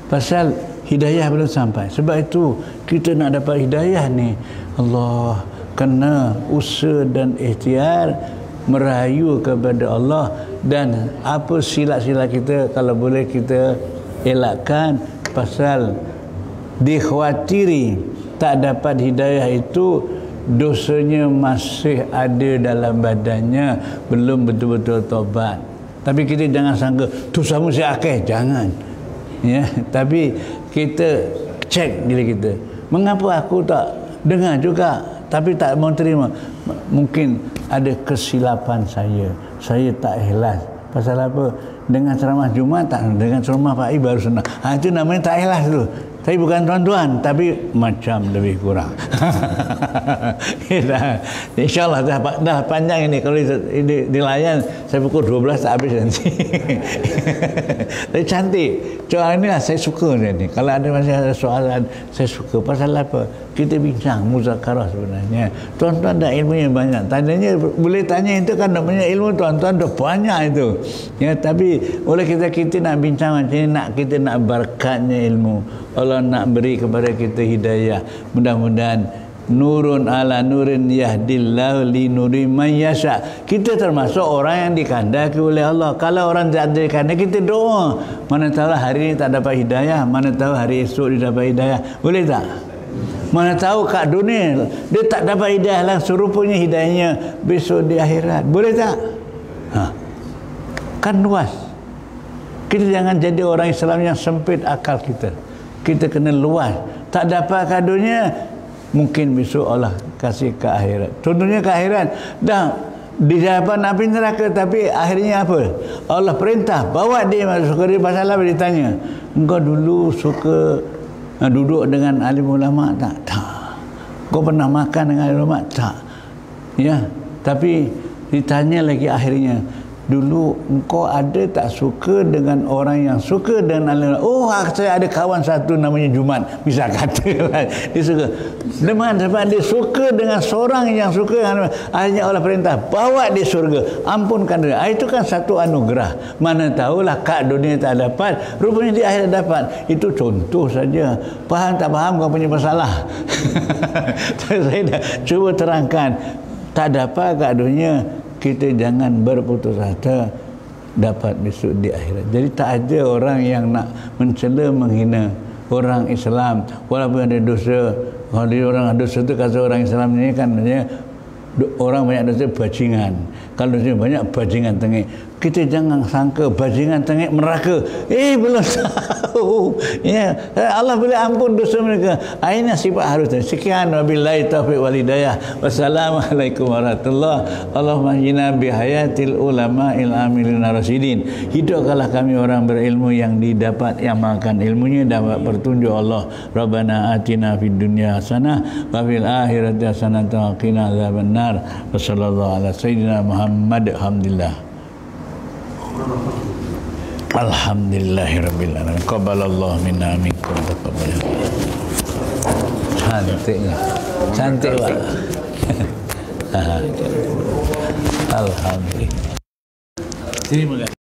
Pasal hidayah belum sampai. Sebab itu kita nak dapat hidayah ni, Allah kena usaha dan ikhtiar merayu kepada Allah. Dan apa silap-silap kita, kalau boleh kita elakkan. Pasal dikhawatiri tak dapat hidayah itu, dosanya masih ada dalam badannya, belum betul-betul tobat. Tapi kita jangan sangka dosamu si akeh, jangan ya. Tapi kita cek diri kita, mengapa aku tak dengar juga tapi tak mau terima? Mungkin ada kesilapan saya tak ikhlas. Pasal apa? Dengan ceramah Jumaat tak, dengan ceramah Pak I baru senang. Itu namanya tak ikhlas tu. Tapi bukan tuan-tuan, tapi macam lebih kurang. InsyaAllah dah panjang ini. Kalau dilayan, saya pukul 12 tak habis nanti. Tapi cantik. Soalan ni saya suka ni. Kalau ada masih ada soalan, saya suka. Pasal apa? Kita bincang, muzakarah sebenarnya. Tuan-tuan dah ilmunya banyak. Tanyanya, boleh tanya itu kan namanya ilmu tuan-tuan dah banyak itu. Ya, tapi oleh kita nak bincang macam ni, kita nak berkatnya ilmu. Allah nak beri kepada kita hidayah. Mudah-mudahan nurun ala nurin yahdillahu li nuri man yasha. Kita termasuk orang yang dikehendaki oleh Allah. Kalau orang tak dikehendaki, kita doa. Mana tahu hari ini tak dapat hidayah, mana tahu hari esok dia dapat hidayah. Boleh tak? Mana tahu kat dunia dia tak dapat hidayah langsung, rupanya hidayahnya besok di akhirat. Boleh tak? Kan luas. Kita jangan jadi orang Islam yang sempit akal kita. Kita kena luas. Tak dapat kat dunia, mungkin besok Allah kasih ke akhirat. Contohnya ke akhirat, dah di hadapan api neraka, tapi akhirnya apa? Allah perintah bawa dia masuk surga. Dia pasal apa? Ditanya, engkau dulu suka duduk dengan alim ulama tak? Tak. Kau pernah makan dengan alim ulama? Tak. Ya, tapi ditanya lagi akhirnya, dulu engkau ada tak suka dengan orang yang suka dengan alim? Oh, saya ada kawan satu namanya Jumat, bisa kata dia suka. Sebab dia suka dengan seorang yang suka dengan, akhirnya Allah perintah bawa dia surga, ampunkan dia. Itu kan satu anugerah. Mana tahulah kat dunia tak dapat, rupanya di akhirat dapat. Itu contoh saja. Faham tak faham kau punya masalah. Saya dah cuba terangkan. Tak dapat kat dunia, kita jangan berputus asa dapat besok di akhirat. Jadi tak ada orang yang nak mencela, menghina orang Islam walaupun ada dosa. Kalau dia orang ada dosa tu, kata orang Islam ni kan orang banyak dosa bajingan. Kalau dosa banyak, bajingan tengik. Kita jangan sangka bajingan tengik neraka. Belum tahu. Ya, Allah boleh ampun dosa mereka. Ini sifat harusnya. Sekian, wabillahi taufiq wal hidayah. Wassalamualaikum warahmatullahi. Allahumma hina bihayatil ulama'il amilin rasyidin. Hidupkanlah kami orang berilmu yang didapat amalkan ilmunya, dapat pertunjuk Allah. Rabbana atina fid dunya hasanah wa fil akhirati hasanah wa qina adzabannar. Wassallallahu ala sayyidina Muhammad. Alhamdulillah. Alhamdulillahirabbil alamin. Qabalallahu minna minkum taqabbal. Cantiknya. Cantik, Pak. Alhamdulillah. Terima kasih.